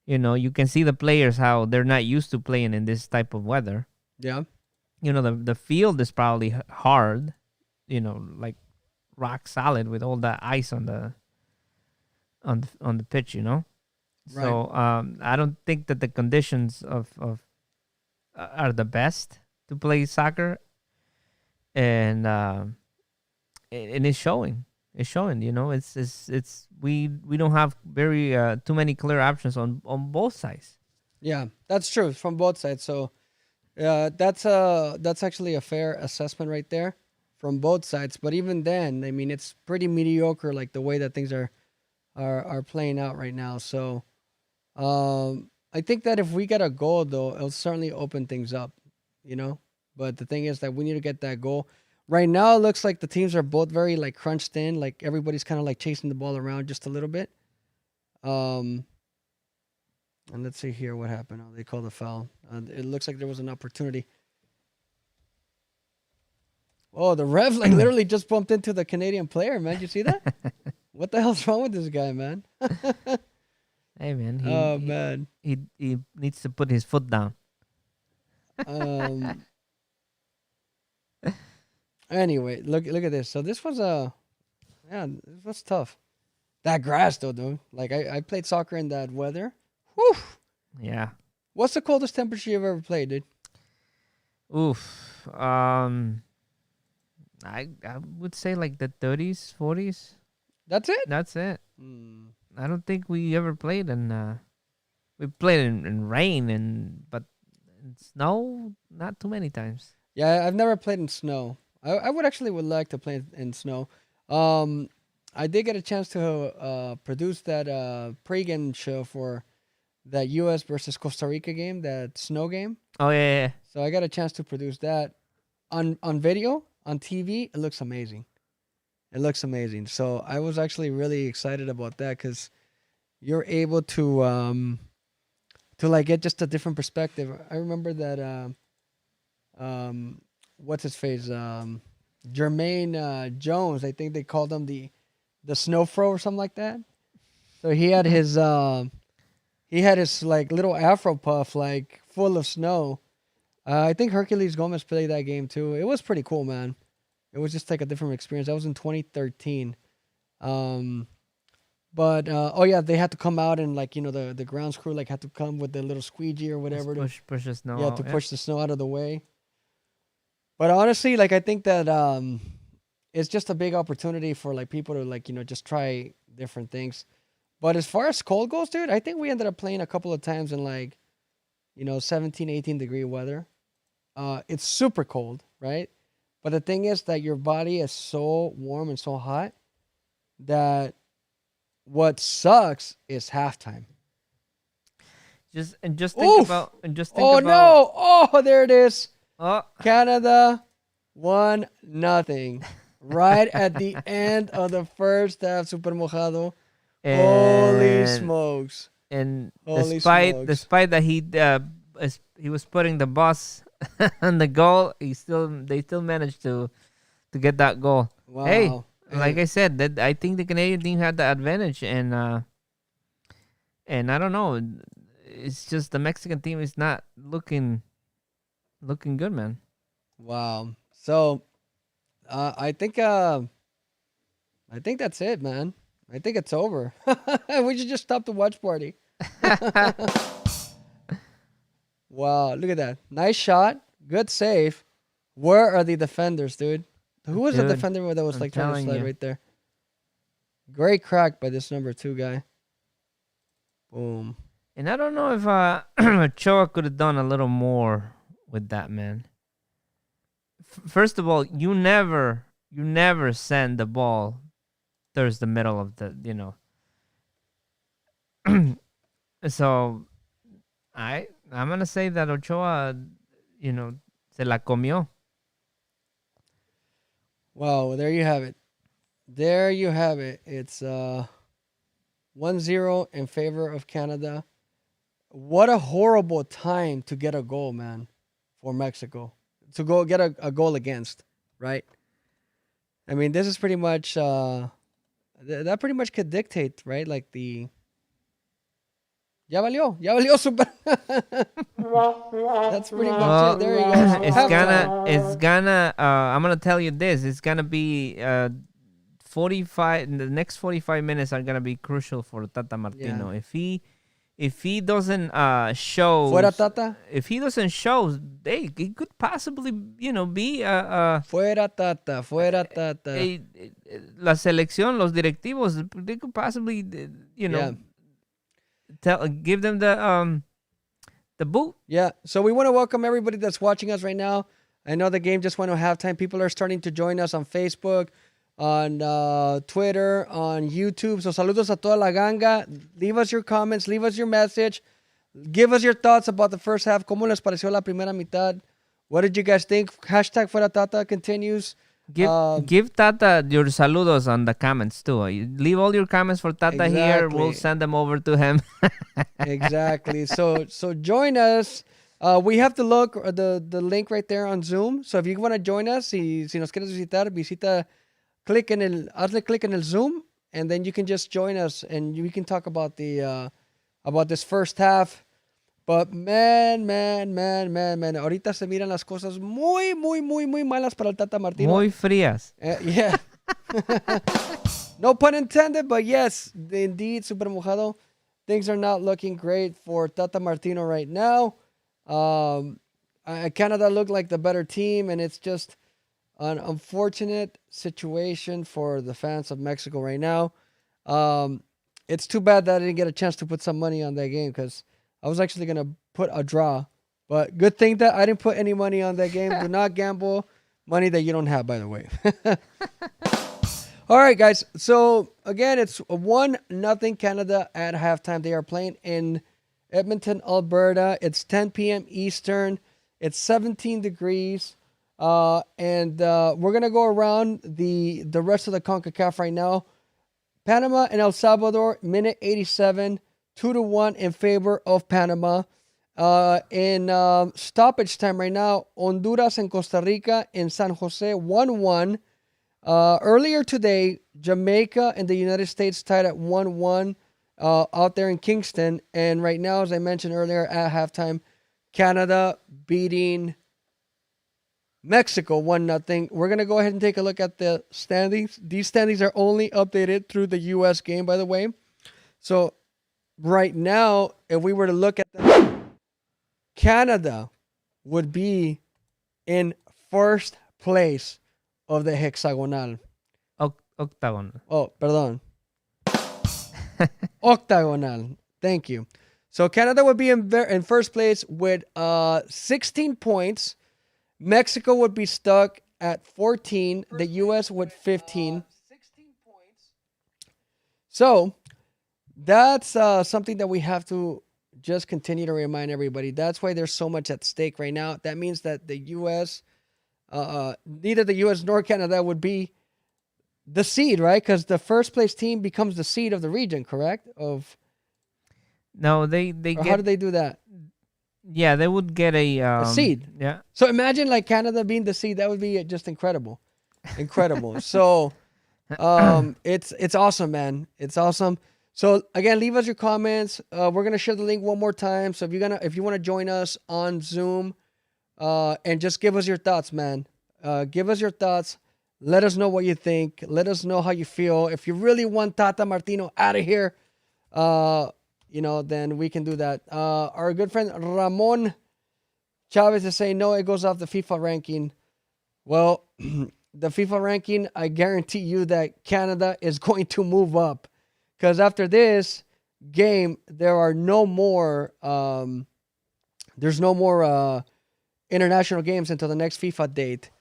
You know, you can see the players how they're not used to playing in this type of weather. Yeah. You know, the field is probably hard, you know, like rock solid with all that ice on the pitch, you know. Right. So I don't think that the conditions of are the best to play soccer, and it's showing. It's showing, you know. It's we don't have very too many clear options on both sides. Yeah, that's true from both sides. So that's actually a fair assessment right there from both sides. But even then, I mean, it's pretty mediocre, like the way that things are playing out right now. So I think that if we get a goal, though, it'll certainly open things up, you know. But the thing is that we need to get that goal. Right now, it looks like the teams are both very like crunched in. Like everybody's kind of like chasing the ball around just a little bit. And let's see here what happened. Oh, they called a foul. It looks like there was an opportunity. Oh, the ref like literally just bumped into the Canadian player, man. You see that? What the hell's wrong with this guy, man? Hey, man. Man. He needs to put his foot down. Anyway, look at this. So this was this was tough. That grass though, dude. Like I played soccer in that weather. Whew. Yeah. What's the coldest temperature you've ever played, dude? Oof. I would say like the 30s, 40s. That's it? That's it. I don't think we ever played in we played in rain but in snow not too many times. Yeah, I've never played in snow. I would like to play in snow. I did get a chance to produce that pregame show for that U.S. versus Costa Rica game, that snow game. Oh yeah. So I got a chance to produce that on video, on TV. It looks amazing. It looks amazing. So I was actually really excited about that because you're able to like get just a different perspective. I remember that what's his face? Jermaine Jones, I think they called him the snow fro or something like that. So he had his like little afro puff like full of snow. I think Hercules Gomez played that game too. It was pretty cool, man. It was just like a different experience. That was in 2013. But they had to come out and like, you know, the grounds crew like had to come with the little squeegee or whatever push the snow. Yeah, out, to push the snow out of the way. But honestly, like I think that it's just a big opportunity for like people to like just try different things. But as far as cold goes, dude, I think we ended up playing a couple of times in like 17, 18 degree weather. It's super cold, right? But the thing is that your body is so warm and so hot that what sucks is halftime. Just think Oof! about Oh no! Oh, there it is. Oh, Canada 1-0. Right at the end of the first half, Super Mojado. Holy smokes. and Holy despite smokes. that he was putting the boss on the goal, they still managed to get that goal. Wow. Hey, like I said, that I think the Canadian team had the advantage, and I don't know, it's just the Mexican team is not looking good, man. Wow. So, I think that's it, man. I think it's over. We should just stop the watch party. Wow, look at that. Nice shot. Good save. Where are the defenders, dude? Who was the Dude, defender that was I'm like trying to telling slide you. right there? Great crack by this number 2 guy. Boom. And I don't know if Ochoa could have done a little more with that, man. First of all, you never send the ball towards the middle of the, So I'm gonna say that Ochoa, se la comió. Wow, there you have it. There you have it. It's 1-0 in favor of Canada. What a horrible time to get a goal, man, for Mexico. To go get a goal against, right? I mean, this is pretty much that pretty much could dictate, right? Like the ya valió super. That's pretty much it. There you go. It's gonna I'm gonna tell you this. It's gonna be 45. The next 45 minutes are gonna be crucial for Tata Martino. Yeah. If he doesn't show, Fuera Tata. If he doesn't show, he could possibly be Fuera Tata. Fuera Tata. La selección, los directivos, they could possibly give them the boot. Yeah. So we want to welcome everybody that's watching us right now. I know the game just went to halftime. People are starting to join us on Facebook, on Twitter, on YouTube. So saludos a toda la ganga. Leave us your comments. Leave us your message. Give us your thoughts about the first half. ¿Cómo les pareció la primera mitad? What did you guys think? Hashtag Fuera Tata continues. Give Tata your saludos on the comments too. Leave all your comments for Tata here. We'll send them over to him. Exactly. So join us. We have to look the link right there on Zoom. So if you want to join us, si nos quieres visitar, visita, hazle click en el Zoom, and then you can just join us and we can talk about this first half. But man, ahorita se miran las cosas muy malas para el Tata Martino. Muy frías. Yeah. No pun intended, but yes, indeed, Super Mojado. Things are not looking great for Tata Martino right now. Canada looked like the better team, and it's just an unfortunate situation for the fans of Mexico right now. It's too bad that I didn't get a chance to put some money on that game because I was actually going to put a draw. But good thing that I didn't put any money on that game. Do not gamble money that you don't have, by the way. All right, guys. So, again, it's 1-0 Canada at halftime. They are playing in Edmonton, Alberta. It's 10 p.m. Eastern. It's 17 degrees. And we're going to go around the rest of the CONCACAF right now. Panama and El Salvador, minute 87, 2-1 in favor of Panama. In stoppage time right now, Honduras and Costa Rica in San Jose, 1-1. Earlier today, Jamaica and the United States tied at 1-1 out there in Kingston. And right now, as I mentioned earlier at halftime, Canada beating Mexico 1-0. We're going to go ahead and take a look at the standings. These standings are only updated through the U.S. game, by the way. So right now, if we were to look at them, Canada would be in first place of the hexagonal. Octagon. Oh, perdón. Octagonal. Thank you. So Canada would be in first place with 16 points. Mexico would be stuck at 14. The U.S. with 15. So that's something that we have to just continue to remind everybody. That's why there's so much at stake right now. That means that the U.S., neither the U.S. nor Canada would be the seed, right? Because the first place team becomes the seed of the region, correct? No, they Or get. how do they do that? Yeah, they would get a seed. Yeah. So imagine like Canada being the seed. That would be just incredible. So it's awesome, man. It's awesome. So again, leave us your comments. We're gonna share the link one more time. So if you want to join us on Zoom, and just give us your thoughts, man. Give us your thoughts. Let us know what you think. Let us know how you feel. If you really want Tata Martino out of here, then we can do that. Our good friend Ramon Chavez is saying, no, it goes off the FIFA ranking. Well, the FIFA ranking, I guarantee you that Canada is going to move up. Because after this game, there are no more, there's no more international games until the next FIFA date.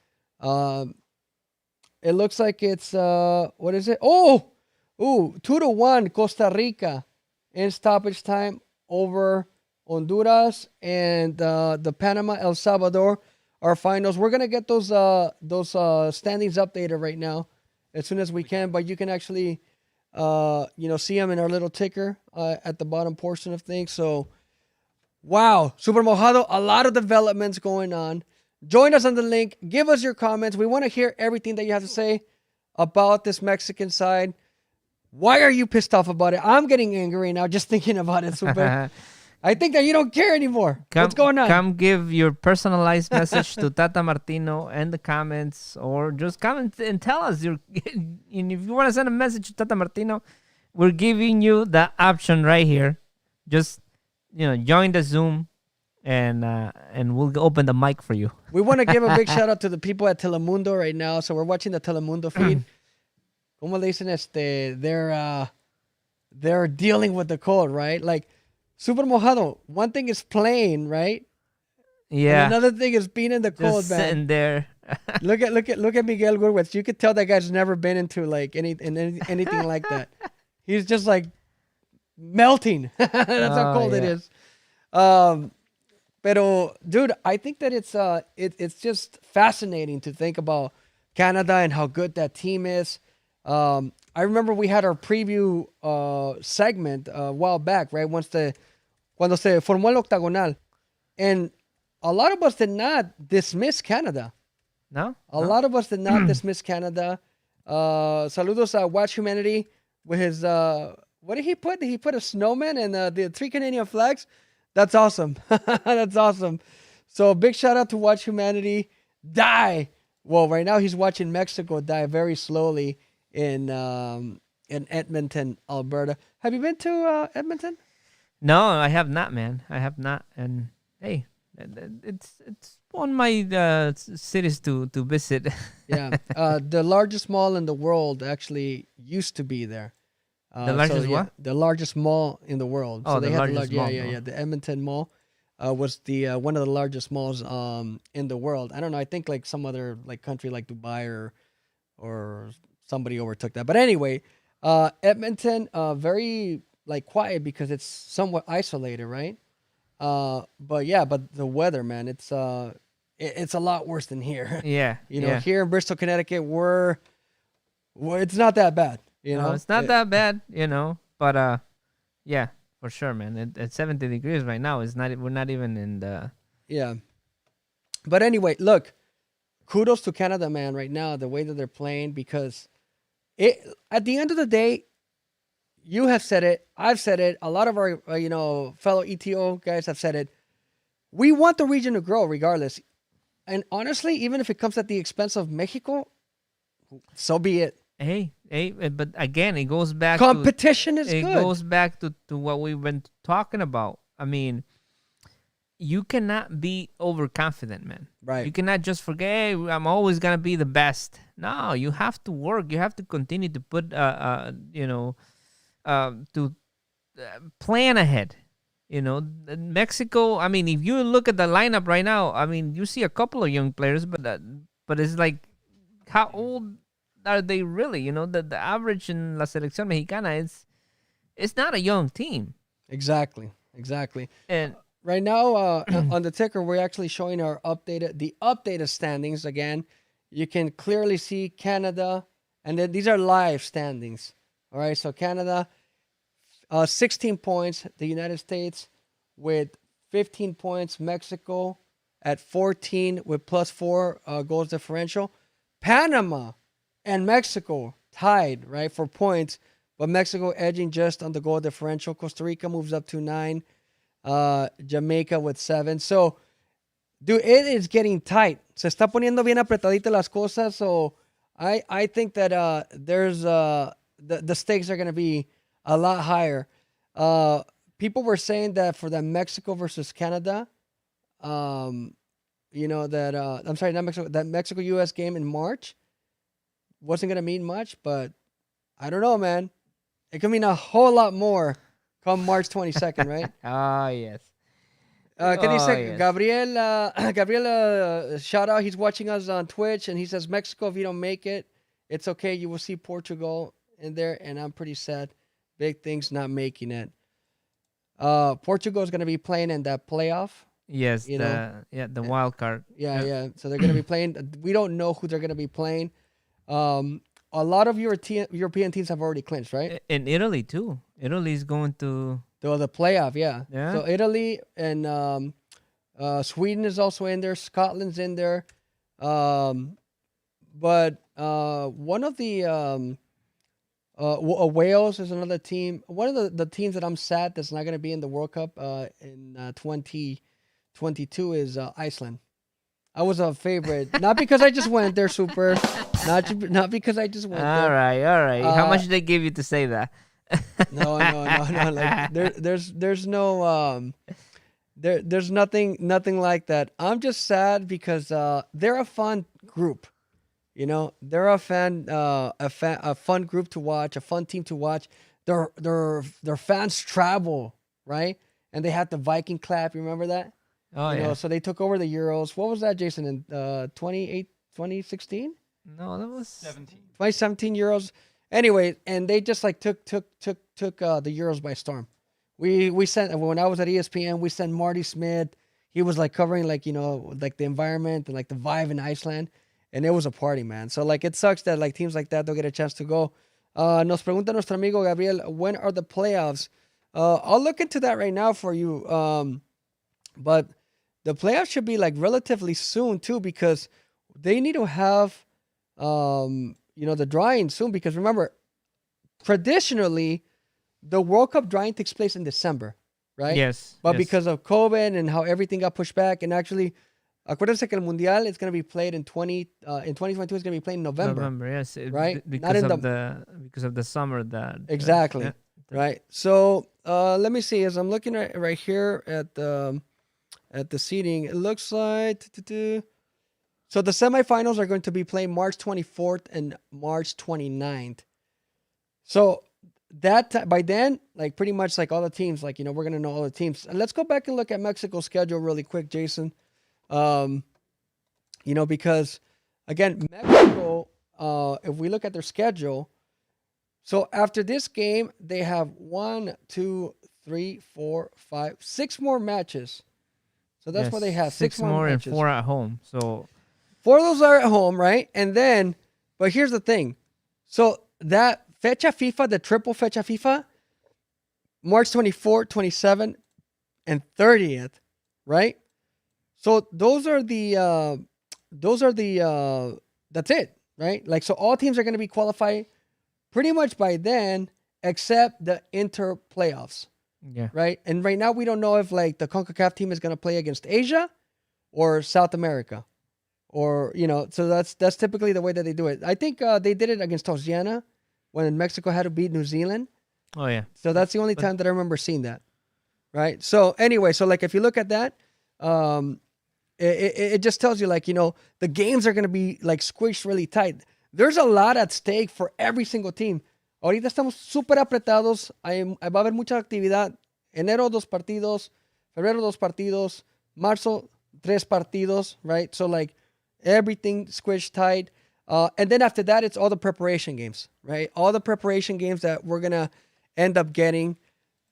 It looks like it's, what is it? 2-1 Costa Rica in stoppage time over Honduras, and the Panama El Salvador are finals. We're gonna get those standings updated right now as soon as we can, but you can actually see them in our little ticker at the bottom portion of things. So wow, Super Mojado, a lot of developments going on. Join us on the link. Give us your comments. We want to hear everything that you have to say about this Mexican side. Why are you pissed off about it? I'm getting angry now just thinking about it, Super. I think that you don't care anymore. What's going on? Come give your personalized message to Tata Martino in the comments, or just comment and tell us. And if you want to send a message to Tata Martino, we're giving you the option right here. Just join the Zoom, and we'll open the mic for you. We want to give a big shout out to the people at Telemundo right now. So we're watching the Telemundo feed. Como le dicen, they're dealing with the cold, right? Like Super Mojado, one thing is playing, right? Yeah. And another thing is being in the cold, just man. Sitting there. Look at Miguel Gurwitz. You could tell that guy's never been into like anything like that. He's just like melting. That's how cold it is. Pero dude, I think that it's just fascinating to think about Canada and how good that team is. I remember we had our preview segment a while back, right? Cuando se formó el octagonal, and a lot of us did not dismiss Canada. No, a lot of us did not dismiss Canada. Saludos a Watch Humanity with his what did he put? Did he put a snowman and the 3 Canadian flags? That's awesome. That's awesome. So big shout out to Watch Humanity. Die. Well, right now he's watching Mexico die very slowly in Edmonton, Alberta. Have you been to Edmonton? No, I have not, man. I have not. And hey, it's on my cities to visit. Yeah. The largest mall in the world actually used to be there. The largest what? The largest mall in the world. Oh, the largest mall. Yeah. The Edmonton Mall was the one of the largest malls in the world. I don't know. I think like some other like country like Dubai or somebody overtook that. But anyway, Edmonton very like quiet because it's somewhat isolated, right? But the weather, man, it's a lot worse than here. Yeah. Here in Bristol, Connecticut, it's not that bad. No, it's not that bad, but yeah, for sure, man. At 70 degrees right now, we're not even in the... Yeah. But anyway, look, kudos to Canada, man, right now, the way that they're playing, because at the end of the day, you have said it, I've said it, a lot of our, fellow ETO guys have said it. We want the region to grow regardless. And honestly, even if it comes at the expense of Mexico, so be it. Hey, but again, it goes back competition is good. It goes back to what we've been talking about. I mean, you cannot be overconfident, man. Right. You cannot just forget, hey, I'm always gonna be the best. No, you have to work. You have to continue to put, to plan ahead. Mexico. I mean, if you look at the lineup right now, I mean, you see a couple of young players, but it's like, how old are they really? The average in La Selección Mexicana it's not a young team. Exactly. And Right now, on the ticker, we're actually showing our updated standings again. You can clearly see Canada, and then these are live standings. All right, so Canada, 16 points. The United States with 15 points. Mexico at 14 with +4 goals differential. Panama and Mexico tied, right, for points, but Mexico edging just on the goal differential. Costa Rica moves up to 9. Jamaica with 7. So, dude, it is getting tight. Se está poniendo bien apretadita las cosas. So, I think that there's the stakes are going to be a lot higher. People were saying that for the Mexico versus Canada, I'm sorry, not Mexico, that Mexico-US game in March wasn't going to mean much, but I don't know, man. It could mean a whole lot more come March 22nd, right? Yes. ¿Qué dice Yes. Gabriel? Gabriel, shout out. He's watching us on Twitch, and he says, Mexico, if you don't make it, it's okay. You will see Portugal in there, and I'm pretty sad. Big things not making it. Portugal is going to be playing in that playoff. Yes, the wild card. Yeah. So they're going to be playing. We don't know who they're going to be playing. A lot of European teams have already clinched, right? In Italy too. Italy's going to The playoff, yeah. Yeah. So Italy and Sweden is also in there. Scotland's in there. But one of the Wales is another team. One of the teams that I'm sad that's not going to be in the World Cup in 2022 is Iceland. I was a favorite, not because I just went there, super, not because I just went all there. right. How much did they give you to say that? No. Like there's no there's nothing like that. I'm just sad because they're a fun group. They're a fun group to watch, a fun team to watch. Their fans travel, right? And they had the Viking clap. You remember that? Oh, yeah. So they took over the Euros. What was that, Jason? In 2016? No, that was 2017 Euros. Anyway, and they just like took the Euros by storm. We sent, when I was at ESPN, we sent Marty Smith. He was like covering like the environment and like the vibe in Iceland, and it was a party, man. So like it sucks that like teams like that don't get a chance to go. Nos pregunta nuestro amigo Gabriel, when are the playoffs? I'll look into that right now for you. But the playoffs should be like relatively soon too, because they need to have the drawing soon, because remember, traditionally the World Cup drawing takes place in December, right? Yes. But yes. because of COVID and how everything got pushed back, and actually, acuérdense que el Mundial is going to be played in 2022 is going to be played in November. Yes. Right? Because of the summer that Exactly. yeah. Right. So let me see, as I'm looking at right here at the seating, it looks like so the semifinals are going to be played March 24th and March 29th. So by then, like pretty much like all the teams, like we're gonna know all the teams. And let's go back and look at Mexico's schedule really quick, Jason. Because again, Mexico, if we look at their schedule, so after this game, they have 1, 2, 3, 4, 5, 6 more matches. So that's what they have. 6 more matches. and 4 at home. So 4 of those are at home, right? And then, but here's the thing. So that fecha FIFA, the triple fecha FIFA, March 24th, 27th, and 30th, right? So those are the that's it, right? Like, so all teams are going to be qualified pretty much by then, except the inter playoffs. yeah. Right? And right now we don't know if like the CONCACAF team is going to play against Asia or South America, or so that's typically the way that they do it. I think they did it against Oceania when Mexico had to beat New Zealand. Oh yeah. So that's the only time that I remember seeing that. Right? So anyway, so like if you look at that, It just tells you, like, the games are going to be like squished really tight. There's a lot at stake for every single team. Ahorita estamos súper apretados. Va a haber mucha actividad. Enero, 2 partidos. Febrero, 2 partidos. Marzo, 3 partidos, right? So, like, everything squished tight. And then after that, it's all the preparation games, right? All the preparation games that we're going to end up getting.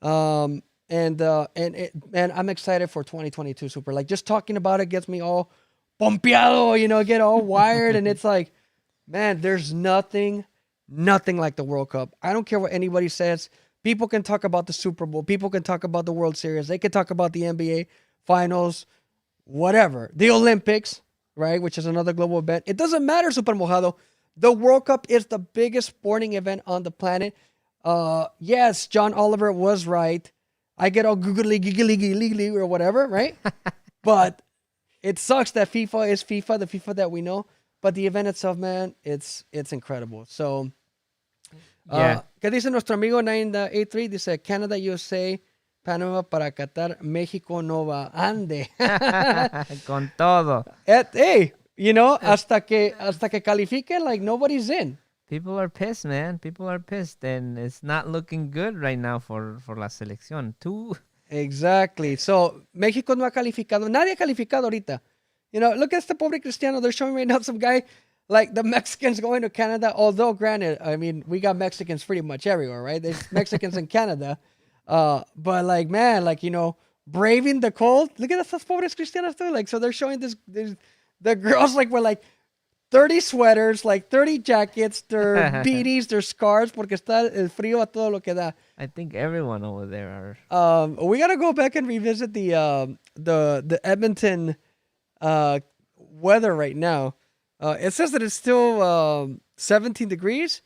And I'm excited for 2022, super. Like, just talking about it gets me all pompeado, get all wired. And it's like, man, there's nothing like the World Cup. I don't care what anybody says. People can talk about the Super Bowl. People can talk about the World Series. They can talk about the NBA Finals, whatever. The Olympics, right, which is another global event. It doesn't matter, Super Mojado. The World Cup is the biggest sporting event on the planet. Yes, John Oliver was right. I get all giggly or whatever, right? But it sucks that FIFA is FIFA, the FIFA that we know. But the event itself, man, it's incredible. So, Yeah. ¿Qué dice nuestro amigo 983? Dice, Canada, USA, Panama para Qatar, México no va. Ande. Con todo. Hey, hasta que califiquen, like, nobody's in. People are pissed, man. People are pissed, and it's not looking good right now for la selección. Exactly. So, México no ha calificado. Nadie ha calificado ahorita. Look at este pobre Cristiano. They're showing right now some guy, like the Mexicans going to Canada. Although, granted, I mean, we got Mexicans pretty much everywhere, right? There's Mexicans in Canada. But, like, man, like, braving the cold. Look at estas pobres Cristianos too. Like, so they're showing the girls, like, with, like, 30 sweaters, like 30 jackets, their beanies, their scarves, porque está el frío a todo lo que da. I think everyone over there are. We gotta go back and revisit the Edmonton weather right now. It says that it's still 17 degrees.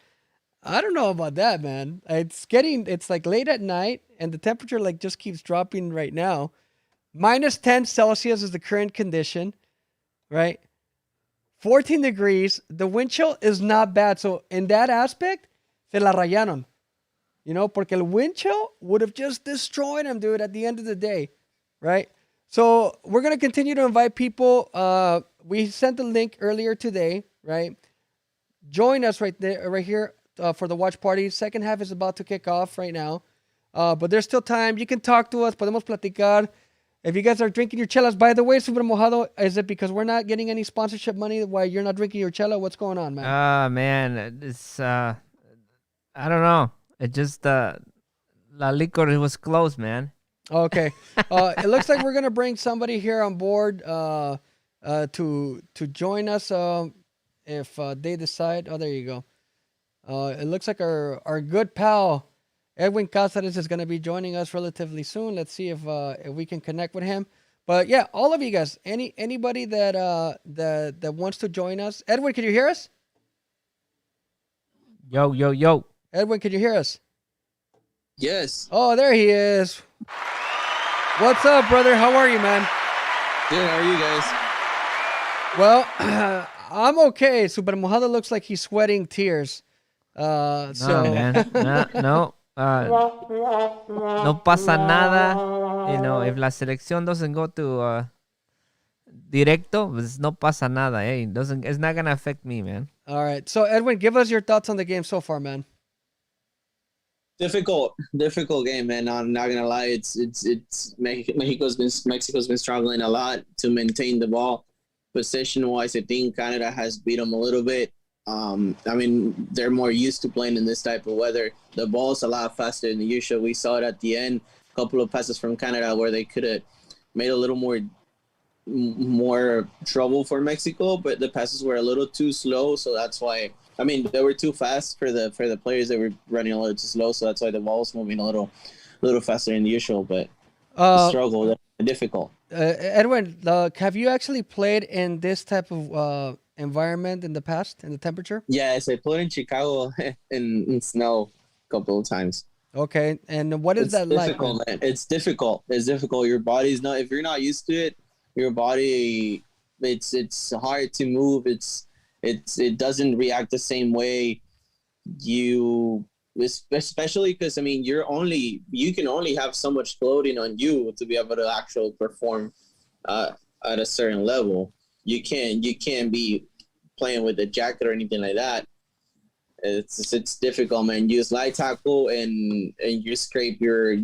I don't know about that, man. It's like late at night, and the temperature like just keeps dropping right now. -10 Celsius is the current condition, right? 14 degrees. The wind chill is not bad. So in that aspect, se la rayaron. Porque el wind chill would have just destroyed him, dude, at the end of the day, right? So we're going to continue to invite people. We sent the link earlier today, right? Join us right here for the watch party. Second half is about to kick off right now. But there's still time. You can talk to us. Podemos platicar. If you guys are drinking your chelas, by the way, Super Mojado, is it because we're not getting any sponsorship money while you're not drinking your chela? What's going on, man? Man, it's I don't know. It just La Liquor was closed, man. Okay. It looks like we're gonna bring somebody here on board to join us if they decide. Oh, there you go. It looks like our good pal Edwin Cáceres is going to be joining us relatively soon. Let's see if we can connect with him. But yeah, all of you guys, anybody that wants to join us. Edwin, can you hear us? Yo. Edwin, can you hear us? Yes. Oh, there he is. What's up, brother? How are you, man? Good. How are you guys? Well, I'm okay. Super Mojado looks like he's sweating tears. No, man. No. No pasa nada. If la selección doesn't go to directo, pues no pasa nada. It's not gonna affect me, man. All right. So Edwin, give us your thoughts on the game so far, man. Difficult game, man. I'm not gonna lie. It's Mexico's been struggling a lot to maintain the ball. Position wise, I think Canada has beat them a little bit. I mean, they're more used to playing in this type of weather. The ball's a lot faster than usual. We saw it at the end. A couple of passes from Canada where they could have made a little more trouble for Mexico, but the passes were a little too slow. So that's why. I mean, they were too fast for the players. They were running a little too slow. So that's why the ball was moving a little faster than usual. But struggle, difficult. Edwin, have you actually played in this type of environment in the past, in the temperature? Yes, I played in Chicago in snow a couple of times. Okay, and what is that like? Man. It's difficult. It's difficult. Your body's not. If you're not used to it, your body, it's hard to move. It doesn't react the same way. Especially because I mean, you can only have so much clothing on you to be able to actually perform at a certain level. You can't be playing with a jacket or anything like that. It's difficult, man. You slide tackle and you scrape your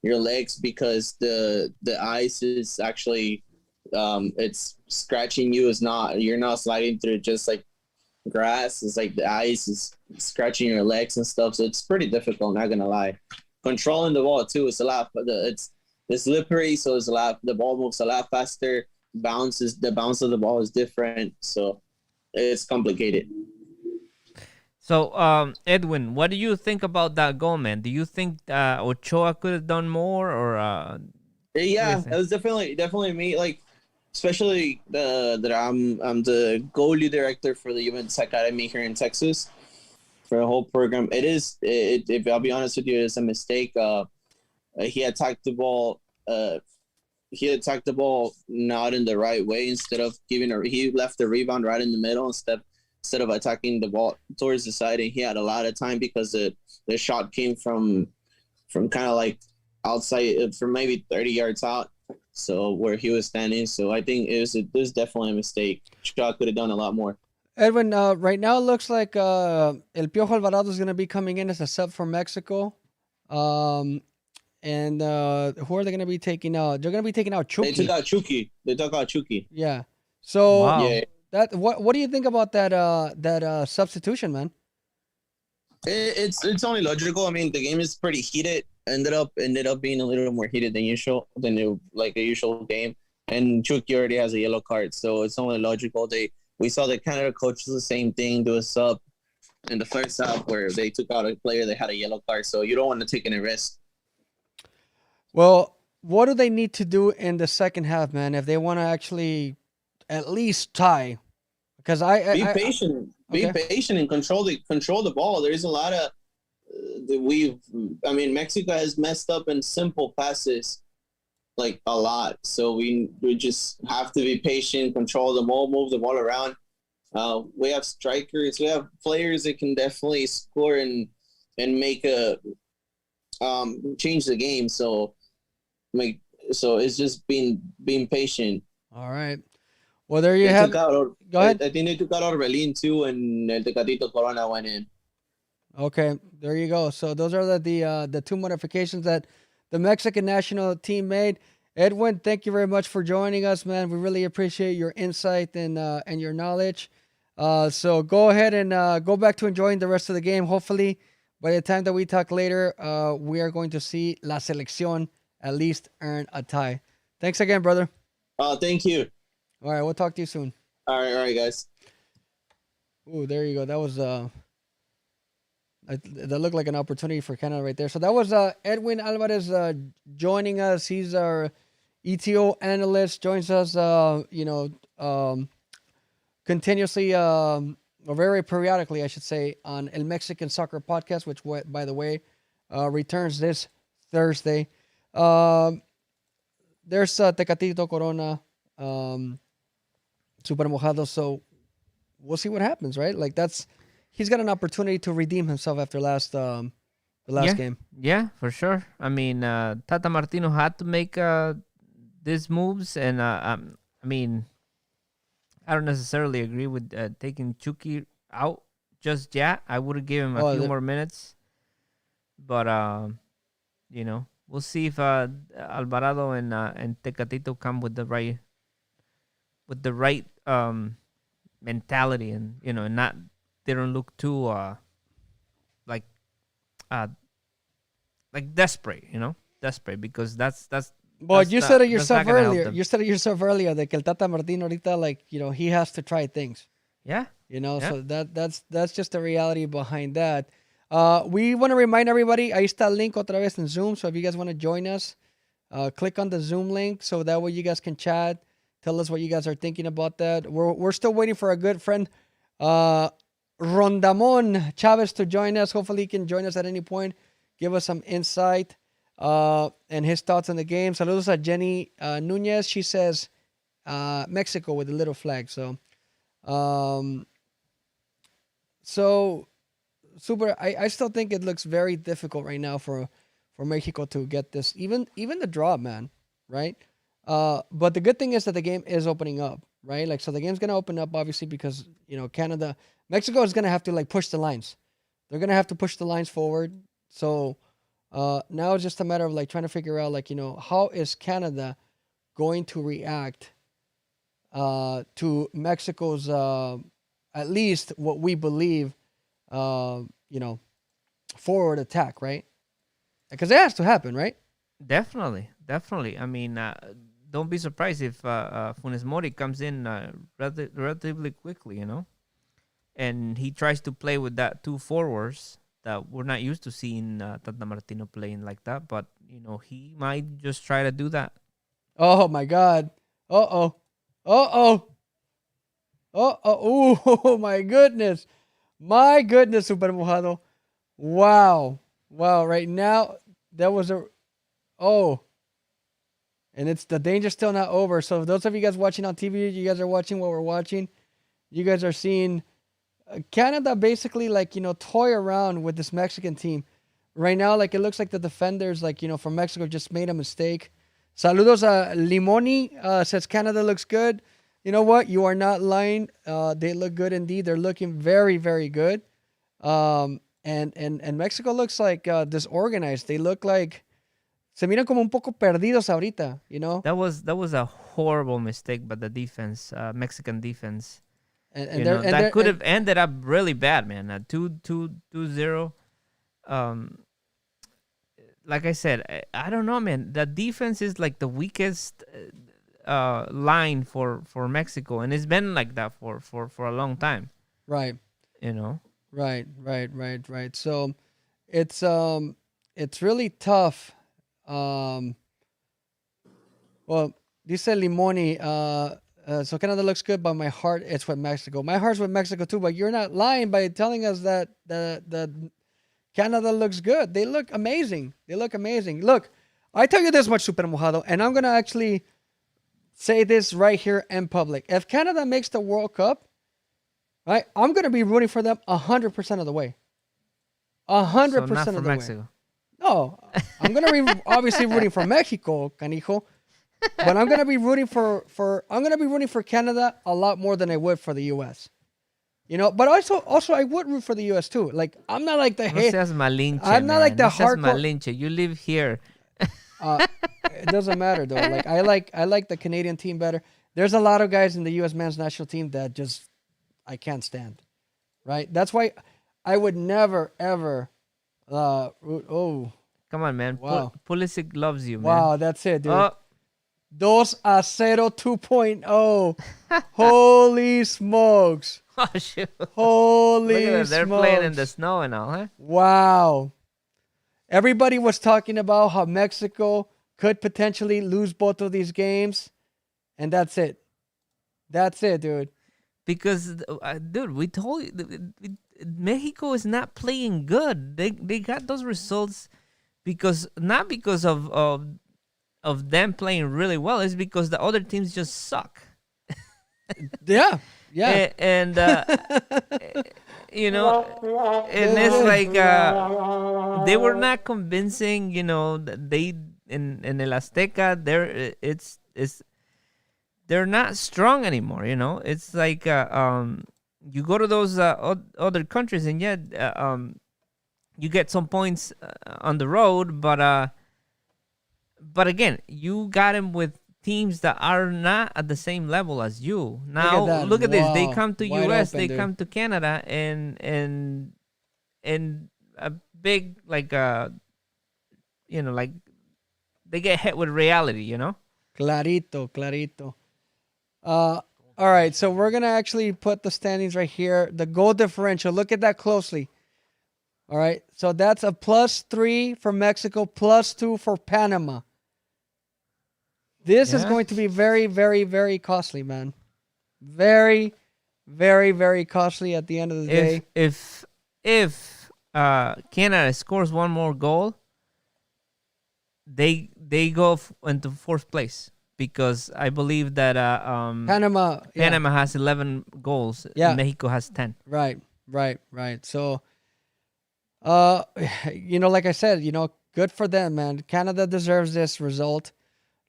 legs because the ice is actually it's scratching you. Is not you're not sliding through just like grass. It's like the ice is scratching your legs and stuff. So it's pretty difficult. Not gonna lie. Controlling the ball too is a lot. It's slippery, so it's a lot. The ball moves a lot faster. The bounce of the ball is different, so it's complicated. So, Edwin, what do you think about that goal, man? Do you think Ochoa could have done more, or what do you Yeah, it think? was definitely me. Like, especially that I'm the goalie director for the Juventus Academy here in Texas for the whole program. If I'll be honest with you, it's a mistake. He attacked the ball. He attacked the ball not in the right way. Instead of he left the rebound right in the middle instead of attacking the ball towards the side, and he had a lot of time because the shot came from kind of like outside from maybe 30 yards out, so where he was standing. So I think it was definitely a mistake. Shot could have done a lot more. Edwin, right now it looks like El Piojo Alvarado is going to be coming in as a sub from Mexico. Um, and who are they going to be taking out? They're going to be taking out They took Chucky. out Chucky. They took out Chucky. Yeah. So Wow. Yeah, that what do you think about that substitution, man? it's only logical. I mean, the game is pretty heated. Ended up being a little more heated than usual like a usual game. And Chucky already has a yellow card, so it's only logical. We saw the Canada coach do the same thing, do a sub in the first half where they took out a player that had a yellow card. So you don't want to take any risk. Well, what do they need to do in the second half, man, if they want to actually at least tie? Because Be patient. Be okay. patient and control the ball. There's a lot of I mean, Mexico has messed up in simple passes like a lot. So we just have to be patient, control the ball, move the ball around. We have strikers, we have players that can definitely score and make a change the game. So make so it's just being patient. All right. Well, there you They have took it. out. Go I ahead. think they took out Orbelin too, and El Tecatito Corona went in. Okay, there you go. So those are the two modifications that the Mexican national team made. Edwin, thank you very much for joining us, man. We really appreciate your insight and your knowledge. So go ahead and go back to enjoying the rest of the game. Hopefully, by the time that we talk later, we are going to see La Selección at least earn a tie. Thanks again, brother. Thank you. All right, we'll talk to you soon. All right, guys. Ooh, there you go. That was that looked like an opportunity for Canada right there. So that was Edwin Alvarez joining us. He's our ETO analyst. Joins us, continuously, or very periodically, I should say, on El Mexican Soccer Podcast, which, by the way, returns this Thursday. There's Tecatito Corona, Super Mojado. So we'll see what happens, right? Like he's got an opportunity to redeem himself after the last game. Yeah, for sure. I mean, Tata Martino had to make these moves, and I mean, I don't necessarily agree with taking Chucky out just yet. I would have given him a few more minutes, but we'll see if Alvarado and Tecatito come with the right mentality, and not they don't look too like desperate, desperate, because that's. But you said it that's not yourself gonna help earlier. them. You said it yourself earlier that el Tata Martino ahorita, he has to try things. Yeah. Yeah. So that's just the reality behind that. We want to remind everybody, ahí está el link otra vez in Zoom. So if you guys want to join us, click on the Zoom link so that way you guys can chat. Tell us what you guys are thinking about that. We're still waiting for our good friend Rondamon Chavez to join us. Hopefully he can join us at any point. Give us some insight and his thoughts on the game. Saludos a Jenny Nunez. She says Mexico with a little flag. So Super, I still think it looks very difficult right now for Mexico to get this, even the draw, man, right? But the good thing is that the game is opening up, right? Like, so the game's gonna open up obviously because Mexico is gonna have to like push the lines. They're gonna have to push the lines forward. So now it's just a matter of like trying to figure out like how is Canada going to react to Mexico's at least what we believe forward attack, right? Because it has to happen, right? Definitely. I mean, don't be surprised if Funes Mori comes in relatively quickly, and he tries to play with that two forwards that we're not used to seeing Tata Martino playing like that. But he might just try to do that. Oh my God! Oh! Oh my goodness! My goodness, Super Mojado! Wow! Right now that was and it's the danger still not over. So those of you guys watching on TV, you guys are watching what we're watching. You guys are seeing Canada basically toy around with this Mexican team right now. Like it looks like the defenders from Mexico just made a mistake. Saludos Limoni says Canada looks good. You know what? You are not lying. They look good indeed. They're looking very, very good. And Mexico looks like disorganized. They look like se miran como un poco perdidos ahorita, That was a horrible mistake by the defense, Mexican defense. And that could have ended up really bad, man. 2-0. Like I said, I don't know, man. The defense is like the weakest line for Mexico, and it's been like that for a long time. Right. Right. So it's really tough. Well, dice Limoni, so Canada looks good, but my heart is with Mexico. My heart's with Mexico too, but you're not lying by telling us that the Canada looks good. They look amazing. Look, I tell you this much, Super Mojado, and I'm gonna actually say this right here in public. If Canada makes the World Cup, right, I'm gonna be rooting for them 100% of the way. 100% of the Mexico. way. No, I'm gonna be obviously rooting for Mexico, canijo. But I'm gonna be rooting for Canada a lot more than I would for the U.S. But also I would root for the U.S. too. Like I'm not like the No seas malinche, I'm not like the no seas hardcore. malinche. You live here. It doesn't matter though. Like I like the Canadian team better. There's a lot of guys in the U.S. men's national team that just I can't stand. Right? That's why I would never ever root. Oh, come on, man. Wow. Pulisic loves you, man. Wow, that's it, dude. Oh. 2-0 2.0. Holy smokes. Oh, shoot. Holy Look at them. They're smokes. playing in the snow and all, huh? Wow. Everybody was talking about how Mexico could potentially lose both of these games. And that's it. That's it, dude. Because, dude, we told you, Mexico is not playing good. They got those results not because of them playing really well. It's because the other teams just suck. Yeah. And it's like they were not convincing. They in El Azteca, they're not strong anymore. It's like you go to those other countries and yet you get some points on the road, but again, you got them with teams that are not at the same level as you. Now, look at this. They come to Wide US, open, they dude. come to Canada, and a big, like, like, they get hit with reality, Clarito. All right, so we're going to actually put the standings right here. The goal differential, look at that closely. All right, so that's a +3 for Mexico, +2 for Panama. This is going to be very, very, very costly, man. Very, very, very costly at the end of the day. If Canada scores one more goal, they go into fourth place, because I believe that Panama has 11 goals. Yeah. Mexico has 10. Right. So, like I said, good for them, man. Canada deserves this result.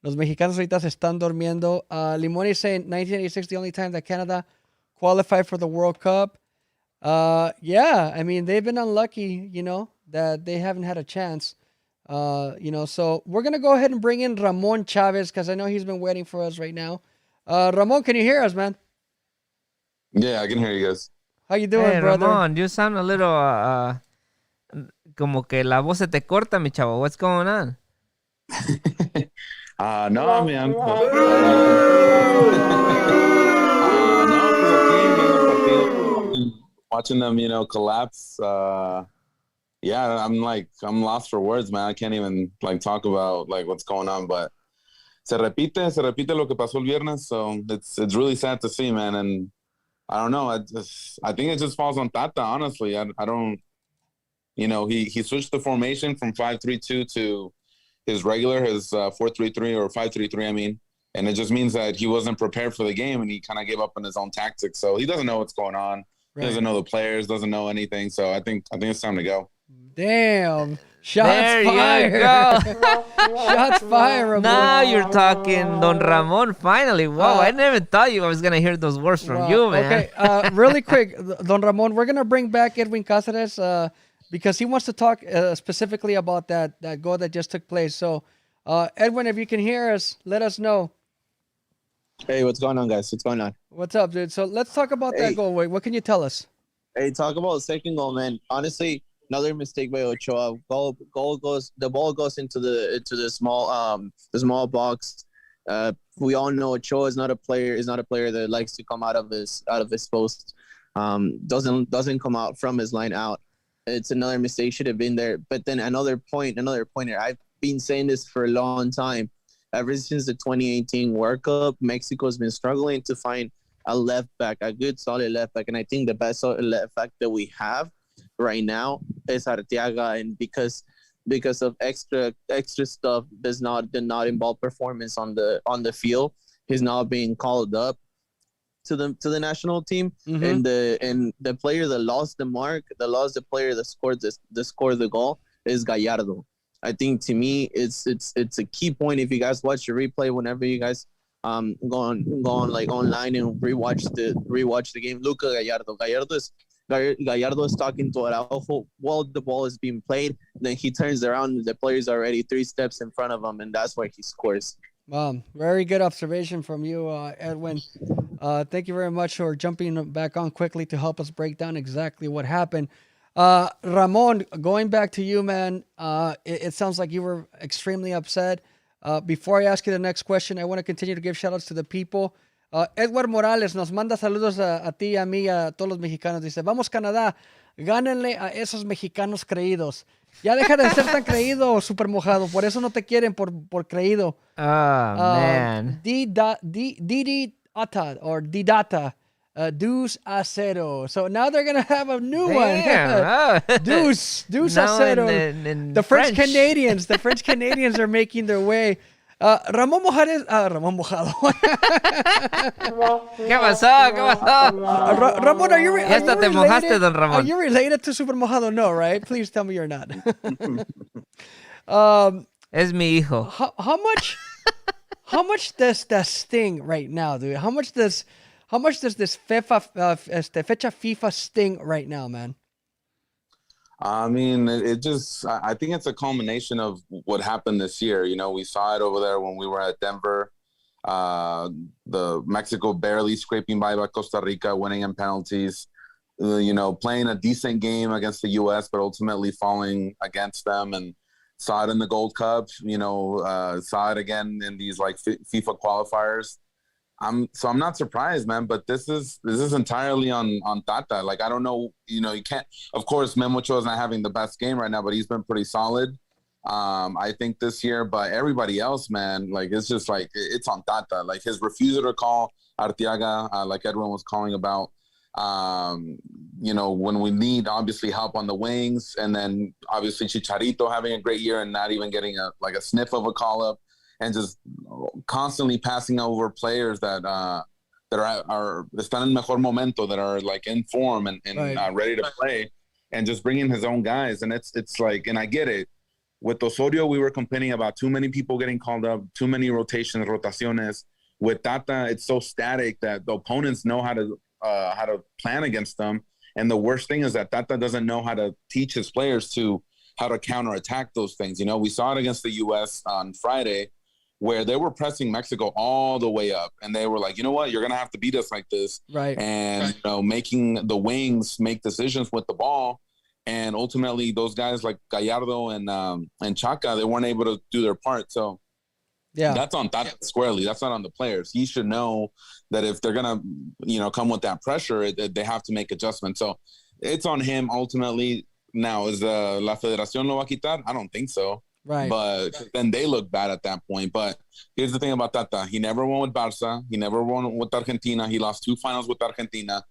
Los mexicanos ahorita se están durmiendo. Limón is saying 1986 the only time that Canada qualified for the World Cup. Yeah, I mean, they've been unlucky, that they haven't had a chance. So we're going to go ahead and bring in Ramon Chavez because I know he's been waiting for us right now. Ramon, can you hear us, man? Yeah, I can hear you guys. How you doing, Hey, brother? Ramon, you sound a little como que la voz se te corta, mi chavo. What's going on? No, man. No, pues aquí viendo el partido, watching them, collapse. Yeah, I'm lost for words, man. I can't even talk about what's going on, but se repite lo que pasó el viernes, so it's really sad to see, man. And I don't know. I think it just falls on Tata, honestly. I don't. He switched the formation from 5-3-2 to his 4-3-3 or 5-3-3. I mean, and it just means that he wasn't prepared for the game, and he kind of gave up on his own tactics. So he doesn't know what's going on. Right. He doesn't know the players. Doesn't know anything. So I think it's time to go. Damn. Shots there fired. You go. Shots fired, Ramon. Now you're talking, Don Ramon, finally. Wow, I never thought I was going to hear those words from you, man. Okay, really quick, Don Ramon, we're going to bring back Edwin Cáceres because he wants to talk specifically about that goal that just took place. So, Edwin, if you can hear us, let us know. Hey, what's going on, guys? What's going on? What's up, dude? So let's talk about that goal. Wait, what can you tell us? Hey, talk about the second goal, man. Honestly, another mistake by Ochoa. The ball goes into the small box. We all know Ochoa is not a player that likes to come out of his post. Doesn't come out from his line out. It's another mistake, should have been there. But then another pointer. I've been saying this for a long time. Ever since the 2018 World Cup, Mexico's been struggling to find a left back, a good solid left back. And I think the best solid left back that we have right now is Arteaga, and because of extra stuff did not involve performance on the field, he's not being called up to the national team. Mm-hmm. And the player that lost the player that scored the goal is Gallardo. I think, to me, it's a key point. If you guys watch the replay, whenever you guys go on online and rewatch the game, look at Gallardo is talking to Araujo while the ball is being played. Then he turns around and the player's already 3 steps in front of him, and that's where he scores. Very good observation from you, Edwin. Thank you very much for jumping back on quickly to help us break down exactly what happened. Ramon, going back to you, man, it sounds like you were extremely upset. Before I ask you the next question, I want to continue to give shout-outs to the people. Edward Morales nos manda saludos a ti, a mí, a todos los mexicanos. Dice, vamos Canadá, gánenle a esos mexicanos creídos. Ya deja de ser tan creído, super mojado. Por eso no te quieren, por creído. Man. Didata. Deuce a cero. So now they're going to have a new one. Deuce a cero. The French Canadians. The French Canadians are making their way. Ramon Mojado. ¿Qué pasó? Ramon, are you te mojaste, don Ramon. Are you related to Super Mojado? No, right? Please tell me you're not. Es mi hijo. How much does that sting right now, dude? How much does this fecha FIFA sting right now, man? I mean, I think it's a culmination of what happened this year. We saw it over there when we were at Denver. The Mexico barely scraping by Costa Rica, winning in penalties. Playing a decent game against the U.S., but ultimately falling against them. And saw it in the Gold Cup. Saw it again in these FIFA qualifiers. I'm not surprised, man, but this is entirely on Tata. I don't know, you can't, of course, Memo Ochoa is not having the best game right now, but he's been pretty solid. I think this year, but everybody else, man, it's just it's on Tata. His refusal to call Arteaga, like Edwin was calling about, when we need obviously help on the wings, and then obviously Chicharito having a great year and not even getting a sniff of a call up. And just constantly passing over players that are están en mejor momento, that are in form and right. Ready to play, and just bringing his own guys. And it's and I get it. With Osorio, we were complaining about too many people getting called up, too many rotaciones. With Tata, it's so static that the opponents know how to plan against them. And the worst thing is that Tata doesn't know how to teach his players how to counterattack those things. We saw it against the U.S. on Friday, where they were pressing Mexico all the way up, and they were like, you know what, you're gonna have to beat us like this, Right? And making the wings make decisions with the ball, and ultimately those guys like Gallardo and Chaka, they weren't able to do their part. So Yeah, that's on Tata squarely. That's not on the players. He should know that if they're gonna come with that pressure, they have to make adjustments. So it's on him ultimately. Now, is La Federación lo va a quitar? I don't think so. right. But then they look bad at that point. But here's the thing about Tata. He never won with Barca. He never won with Argentina. He lost 2 finals with Argentina.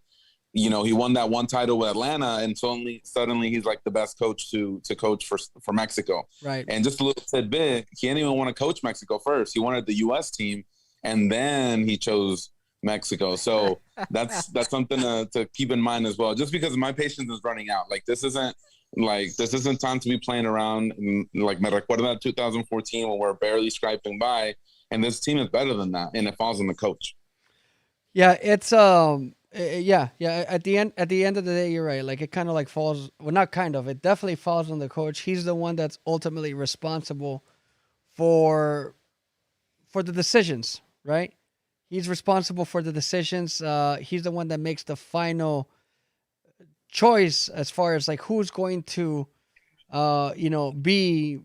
He won that 1 title with Atlanta, and suddenly he's like the best coach to coach for Mexico. Right. And just a little tidbit, he didn't even want to coach Mexico first. He wanted the U.S. team, and then he chose Mexico. So that's something to keep in mind as well. Just because my patience is running out. This isn't time to be playing around. Like me recuerda 2014 when we're barely scraping by, and this team is better than that, and it falls on the coach. Yeah, it's yeah. At the end of the day, you're right. It kind of falls. Well, not kind of. It definitely falls on the coach. He's the one that's ultimately responsible for the decisions, right? He's responsible for the decisions. He's the one that makes the final choice as far as who's going to be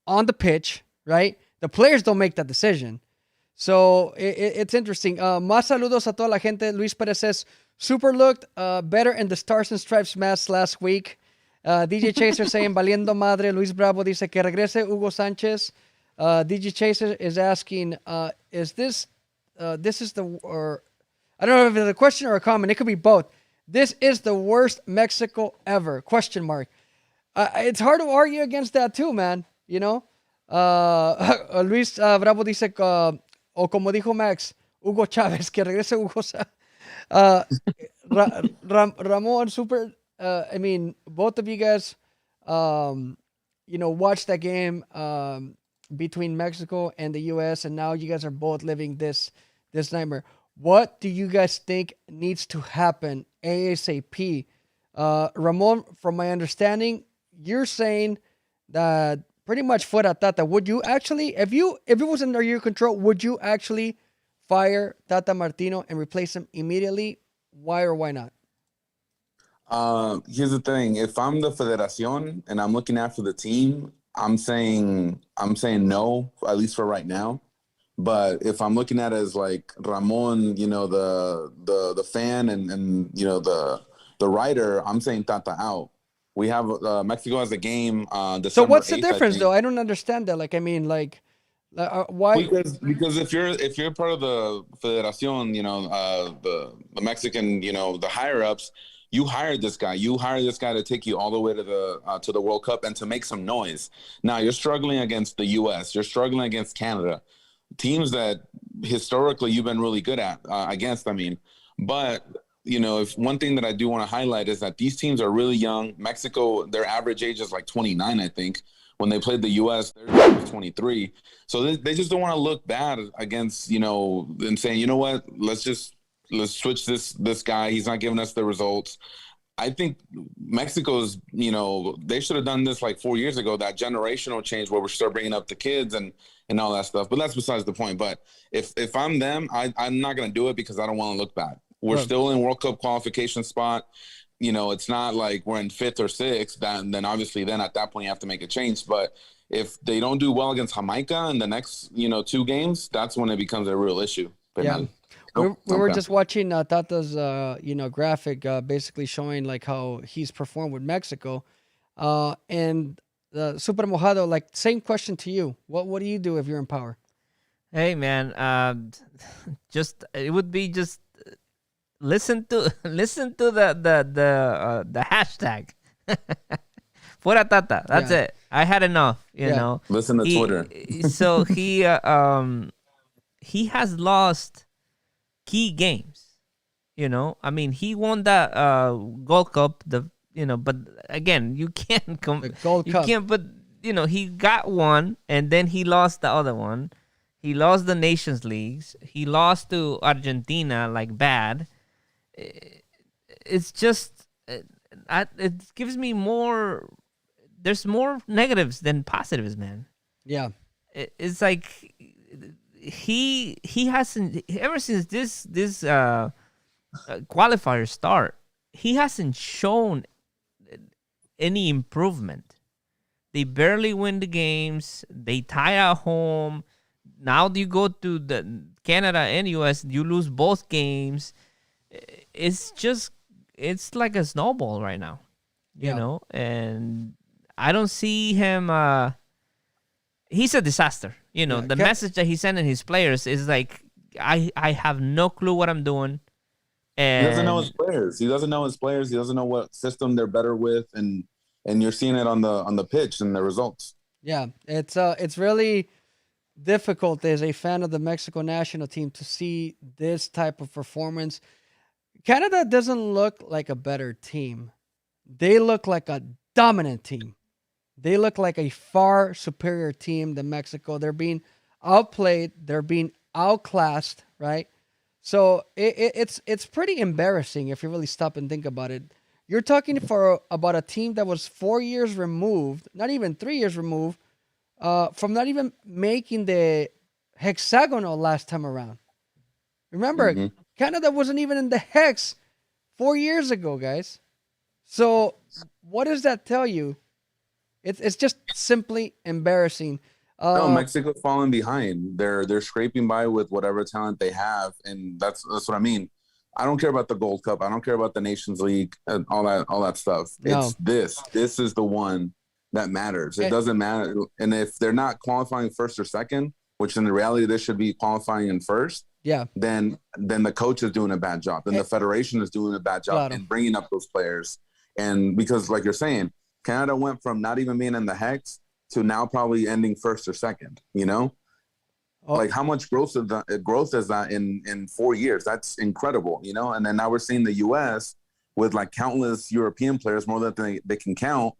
on the pitch, right? The players don't make that decision. So it's interesting. Más saludos a toda la gente. Luis Perez says, Super looked better in the Stars and Stripes mask last week. DJ Chaser saying, valiendo madre. Luis Bravo dice que regrese Hugo Sánchez. DJ Chaser is asking, is this is the, or I don't know if it's a question or a comment. It could be both. This is the worst Mexico ever? Question mark. It's hard to argue against that too, man. Luis Bravo dice, o como dijo Max, Hugo Chávez, que regrese Hugo. Ramon, Super. I mean, both of you guys, watched that game between Mexico and the U.S., and now you guys are both living this nightmare. What do you guys think needs to happen ASAP? Ramon, from my understanding, you're saying that pretty much fuera Tata. Would you actually, if it was under your control, would you actually fire Tata Martino and replace him immediately? Why or why not? Here's the thing. If I'm the Federación and I'm looking after the team, I'm saying no, at least for right now. But if I'm looking at it as Ramon, the fan and the writer, I'm saying Tata out. We have Mexico has a game December So what's the 8th, difference though? I don't understand that. Why? Because if you're part of the Federación, the Mexican, the higher ups, you hired this guy. You hired this guy to take you all the way to the World Cup and to make some noise. Now you're struggling against the U.S. You're struggling against Canada, teams that historically you've been really good at against. But if one thing that I do want to highlight is that these teams are really young. Mexico, their average age is 29, I think. When they played the U.S., their age was 23. So they just don't want to look bad against, and saying, you know what, let's switch this guy. He's not giving us the results. I think Mexico's, they should have done this 4 years ago, that generational change where we start bringing up the kids and all that stuff. But that's besides the point. But if I'm them, I'm not going to do it because I don't want to look bad. We're still in World Cup qualification spot. It's not like we're in 5th or 6th. Then obviously at that point you have to make a change. But if they don't do well against Jamaica in the next, 2 games, that's when it becomes a real issue. But yeah. We were just watching Tata's, graphic, basically showing how he's performed with Mexico, and Super Mojado. Same question to you. What do you do if you're in power? Hey man, it would be just listen to the hashtag. Fuera Tata. That's it. I had enough. You know. Listen to Twitter. So he has lost key games. He won that Gold Cup. But again, you can't The Gold Cup. can't put he got one, and then he lost the other one. He lost the Nations Leagues. He lost to Argentina, like, bad. It's just, it gives me more. There's more negatives than positives, man. Yeah. It's like he hasn't, ever since this qualifier start, he hasn't shown any improvement. They barely win the games. They tie at home. Now you go to the Canada and US, you lose both games. It's like a snowball right now, you know, and I don't see him. He's a disaster. The message that he's sending his players is like, I have no clue what I'm doing. And he doesn't know his players. He doesn't know his players. He doesn't know what system they're better with, and you're seeing it on the pitch and the results. Yeah, it's really difficult as a fan of the Mexico national team to see this type of performance. Canada doesn't look like a better team. They look like a dominant team. They look like a far superior team than Mexico. They're being outplayed. They're being outclassed, right? So it's pretty embarrassing if you really stop and think about it. You're talking about a team that was 4 years removed, not even 3 years removed, from not even making the hexagonal last time around. Remember, Canada wasn't even in the hex 4 years ago, guys. So what does that tell you? It's just simply embarrassing. No, Mexico's falling behind. They're scraping by with whatever talent they have, and that's what I mean. I don't care about the Gold Cup. I don't care about the Nations League and all that stuff. No. It's this. This is the one that matters. It doesn't matter. And if they're not qualifying first or second, which in the reality they should be qualifying in first, then the coach is doing a bad job. Then the federation is doing a bad job in bringing up those players. And because, like you're saying, Canada went from not even being in the hex to now probably ending first or second, Like, how much growth is that in 4 years? That's incredible, And then now we're seeing the U.S. with, like, countless European players, more than they can count.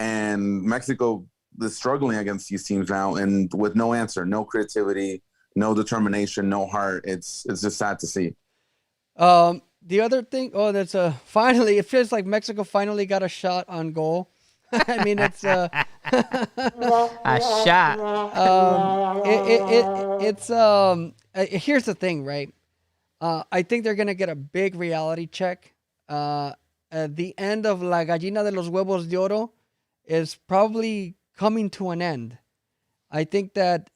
And Mexico is struggling against these teams now, and with no answer, no creativity, no determination, no heart. It's just sad to see. The other thing, that's finally, it feels like Mexico finally got a shot on goal. I mean, it's a shot. Here's the thing, right? I think they're gonna get a big reality check. At the end of La Gallina de los Huevos de Oro is probably coming to an end. I think that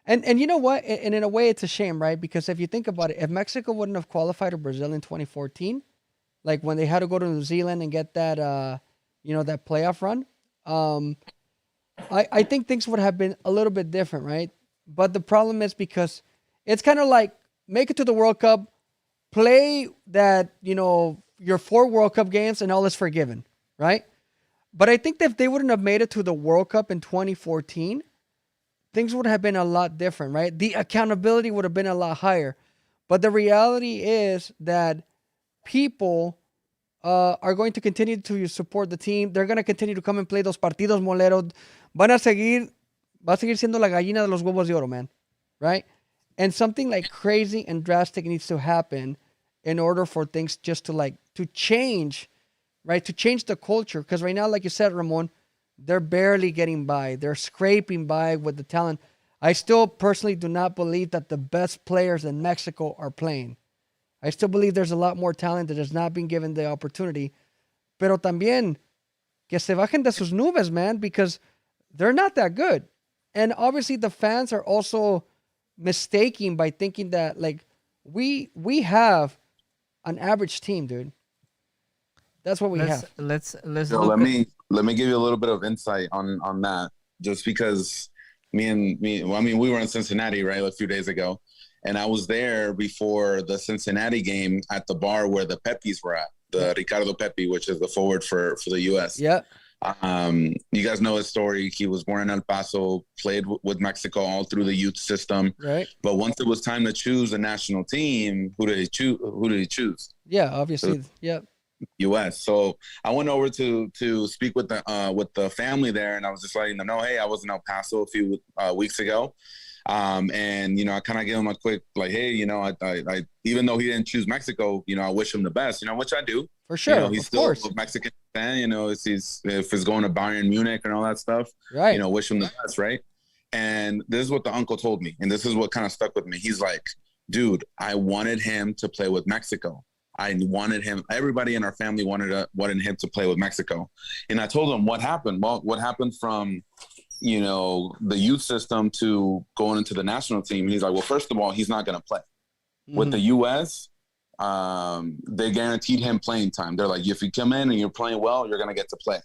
and you know what? And in a way, it's a shame, right? Because if you think about it, if Mexico wouldn't have qualified to Brazil in 2014, like when they had to go to New Zealand and get that, that playoff run, I think things would have been a little bit different, right? But the problem is because it's kind of like make it to the World Cup, play that, your 4 World Cup games and all is forgiven, right? But I think that if they wouldn't have made it to the World Cup in 2014, things would have been a lot different, right? The accountability would have been a lot higher. But the reality is that people are going to continue to support the team. They're going to continue to come and play those partidos moleros. Va a seguir siendo la gallina de los huevos de oro, man, right? And something like crazy and drastic needs to happen in order for things just to change, right? To change the culture. Because right now, like you said, Ramon, they're barely getting by. They're scraping by with the talent. I still personally do not believe that the best players in Mexico are playing. I still believe there's a lot more talent that has not been given the opportunity. Pero también, que se bajen de sus nubes, man, because they're not that good. And obviously the fans are also mistaken by thinking that, like, we have an average team, dude. That's what we have. Let's so let me give you a little bit of insight on that, just because we were in Cincinnati, right, a few days ago, and I was there before the Cincinnati game at the bar where the Pepis were at, the Ricardo Pepi, which is the forward for the U.S. Yeah. You guys know his story. He was born in El Paso, played with Mexico all through the youth system. Right. But once it was time to choose a national team, who did he choose? Yeah, obviously. Yeah. U.S. So I went over to speak with the family there, and I was just letting them know, hey, I was in El Paso a few weeks ago, and I kind of gave him a quick like, hey, I even though he didn't choose Mexico, I wish him the best, which I do. For sure, He's of still course. a Mexican fan. If he's going to Bayern Munich and all that stuff, Right. Wish him the best, right? And this is what the uncle told me, and this is what kind of stuck with me. He's like, dude, I wanted him to play with Mexico. I wanted him. Everybody in our family wanted him to play with Mexico, and I told him what happened. Well, what happened from the youth system to going into the national team? He's like, well, first of all, he's not going to play with the U.S. They guaranteed him playing time. They're like, if you come in and you're playing well, you're going to get to play.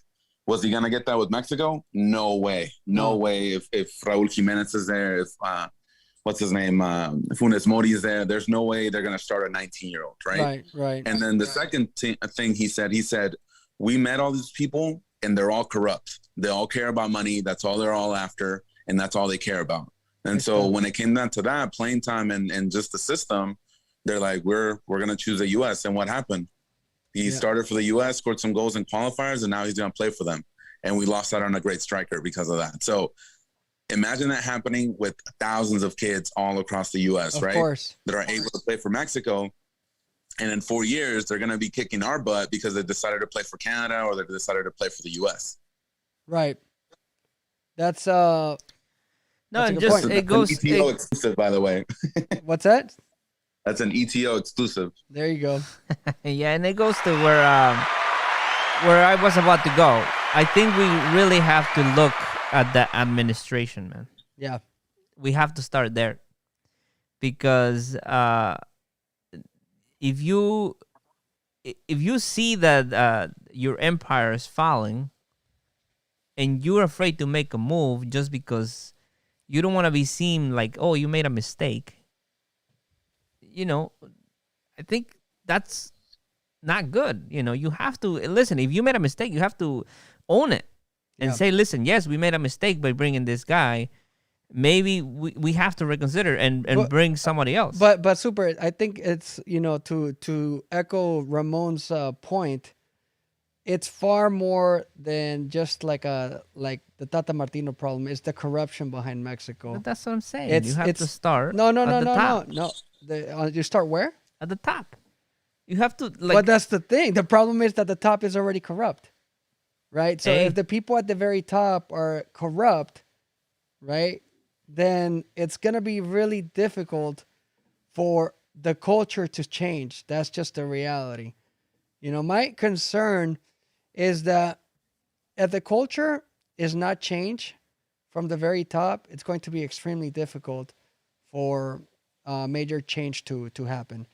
Was he going to get that with Mexico? No way. No way. If Raul Jimenez is there, if what's his name, Funes Mori is there, there's no way they're going to start a 19-year-old, right? Right. And then the second thing he said, we met all these people and they're all corrupt. They all care about money. That's all they're all after, and that's all they care about. And so when it came down to that, playing time and just the system, they're like, we're going to choose the U.S. And what happened? He started for the U.S., scored some goals in qualifiers, and now he's going to play for them. And we lost out on a great striker because of that. So imagine that happening with thousands of kids all across the U.S., right? Of course. That are able to play for Mexico. And in 4 years, they're going to be kicking our butt because they decided to play for Canada or they decided to play for the U.S. Right. That's no, that's and just it goes. An ETO exclusive, by the way. What's that? That's an ETO exclusive. There you go. Yeah, and it goes to where I was about to go. I think we really have to look at the administration, man. Yeah. We have to start there. Because if you see that your empire is falling and you're afraid to make a move just because you don't want to be seen like, oh, you made a mistake, I think that's not good. You have to listen. If you made a mistake, you have to own it and say, listen, yes, we made a mistake by bringing this guy. Maybe we have to reconsider and bring somebody else. But Super, I think it's, to echo Ramon's point, it's far more than just like the Tata Martino problem. It's the corruption behind Mexico. But that's what I'm saying. You have to start No. top. You start where? At the top. You have to But that's the thing. The problem is that the top is already corrupt, right? So if the people at the very top are corrupt, right, then it's going to be really difficult for the culture to change. That's just the reality. My concern is that if the culture is not changed from the very top, it's going to be extremely difficult for major change to happen.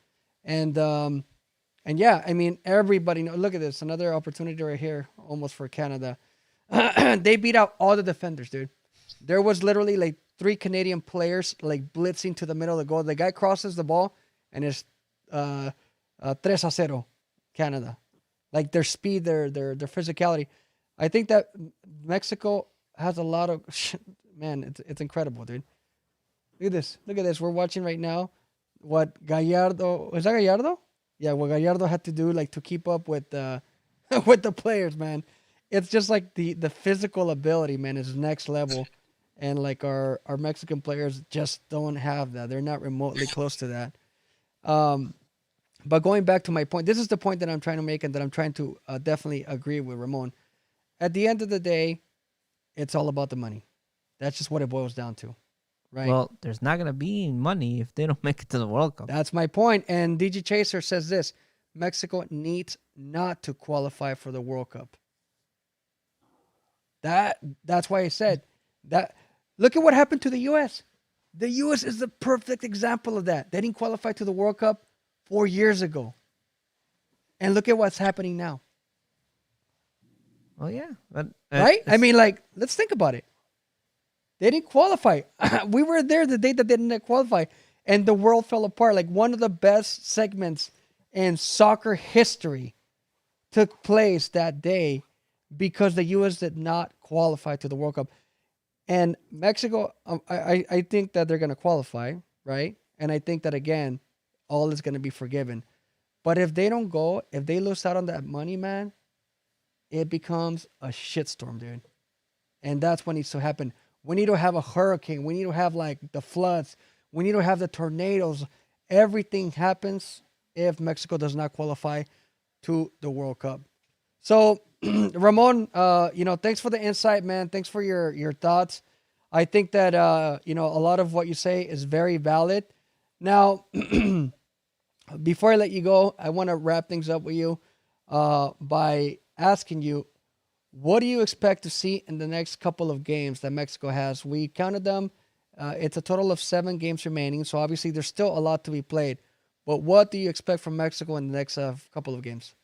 And yeah, I mean, everybody look at this. Another opportunity right here, almost for Canada. They beat out all the defenders, dude. There was literally like 3 Canadian players like blitzing to the middle of the goal. The guy crosses the ball and it's 3-0 Canada. Like their speed, their physicality. I think that Mexico has a lot of man. It's incredible, dude. Look at this. We're watching right now what Gallardo, is that Gallardo? Yeah, what Gallardo had to do like to keep up with with the players, man. It's just like the physical ability, man, is next level. And like our Mexican players just don't have that. They're not remotely close to that. But going back to my point, this is the point that I'm trying to make and that I'm trying to definitely agree with Ramon. At the end of the day, it's all about the money. That's just what it boils down to, right? Well, there's not going to be money if they don't make it to the World Cup. That's my point. And DG Chaser says this, Mexico needs not to qualify for the World Cup. That's why I said that. Look at what happened to the U.S. The U.S. is the perfect example of that. They didn't qualify to the World Cup 4 years ago. And look at what's happening now. Well, yeah. But, right? I mean, like, let's think about it. They didn't qualify. We were there the day that they didn't qualify. And the world fell apart. Like, one of the best segments in soccer history took place that day because the U.S. did not qualify to the World Cup. And Mexico, I think that they're going to qualify, right? And I think that, again, all is going to be forgiven. But if they don't go, if they lose out on that money, man, it becomes a shitstorm, dude. And that's what needs to happen. We need to have a hurricane. We need to have like the floods. We need to have the tornadoes. Everything happens if Mexico does not qualify to the World Cup. So, Ramon, thanks for the insight, man. Thanks for your thoughts. I think that a lot of what you say is very valid. Now, before I let you go, I want to wrap things up with you by asking you, what do you expect to see in the next couple of games that Mexico has? We counted them. It's a total of 7 games remaining, so obviously there's still a lot to be played. But what do you expect from Mexico in the next couple of games?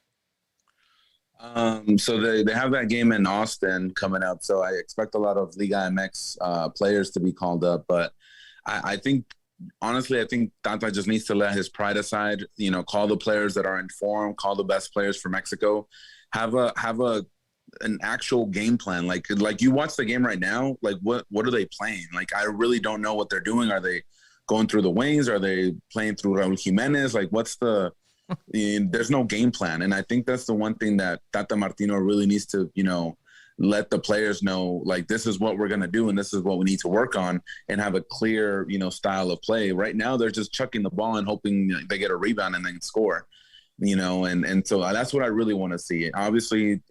So they have that game in Austin coming up, so I expect a lot of Liga MX players to be called up. But I think, honestly, I think Tata just needs to let his pride aside. Call the players that are in form, call the best players for Mexico, have an actual game plan. Like you watch the game right now, like what are they playing? Like I really don't know what they're doing. Are they going through the wings? Are they playing through Raul Jimenez? Like there's no game plan. And I think that's the one thing that Tata Martino really needs to, let the players know, like, this is what we're going to do and this is what we need to work on, and have a clear, style of play. Right now, they're just chucking the ball and hoping they get a rebound and then score. And so that's what I really want to see. Obviously,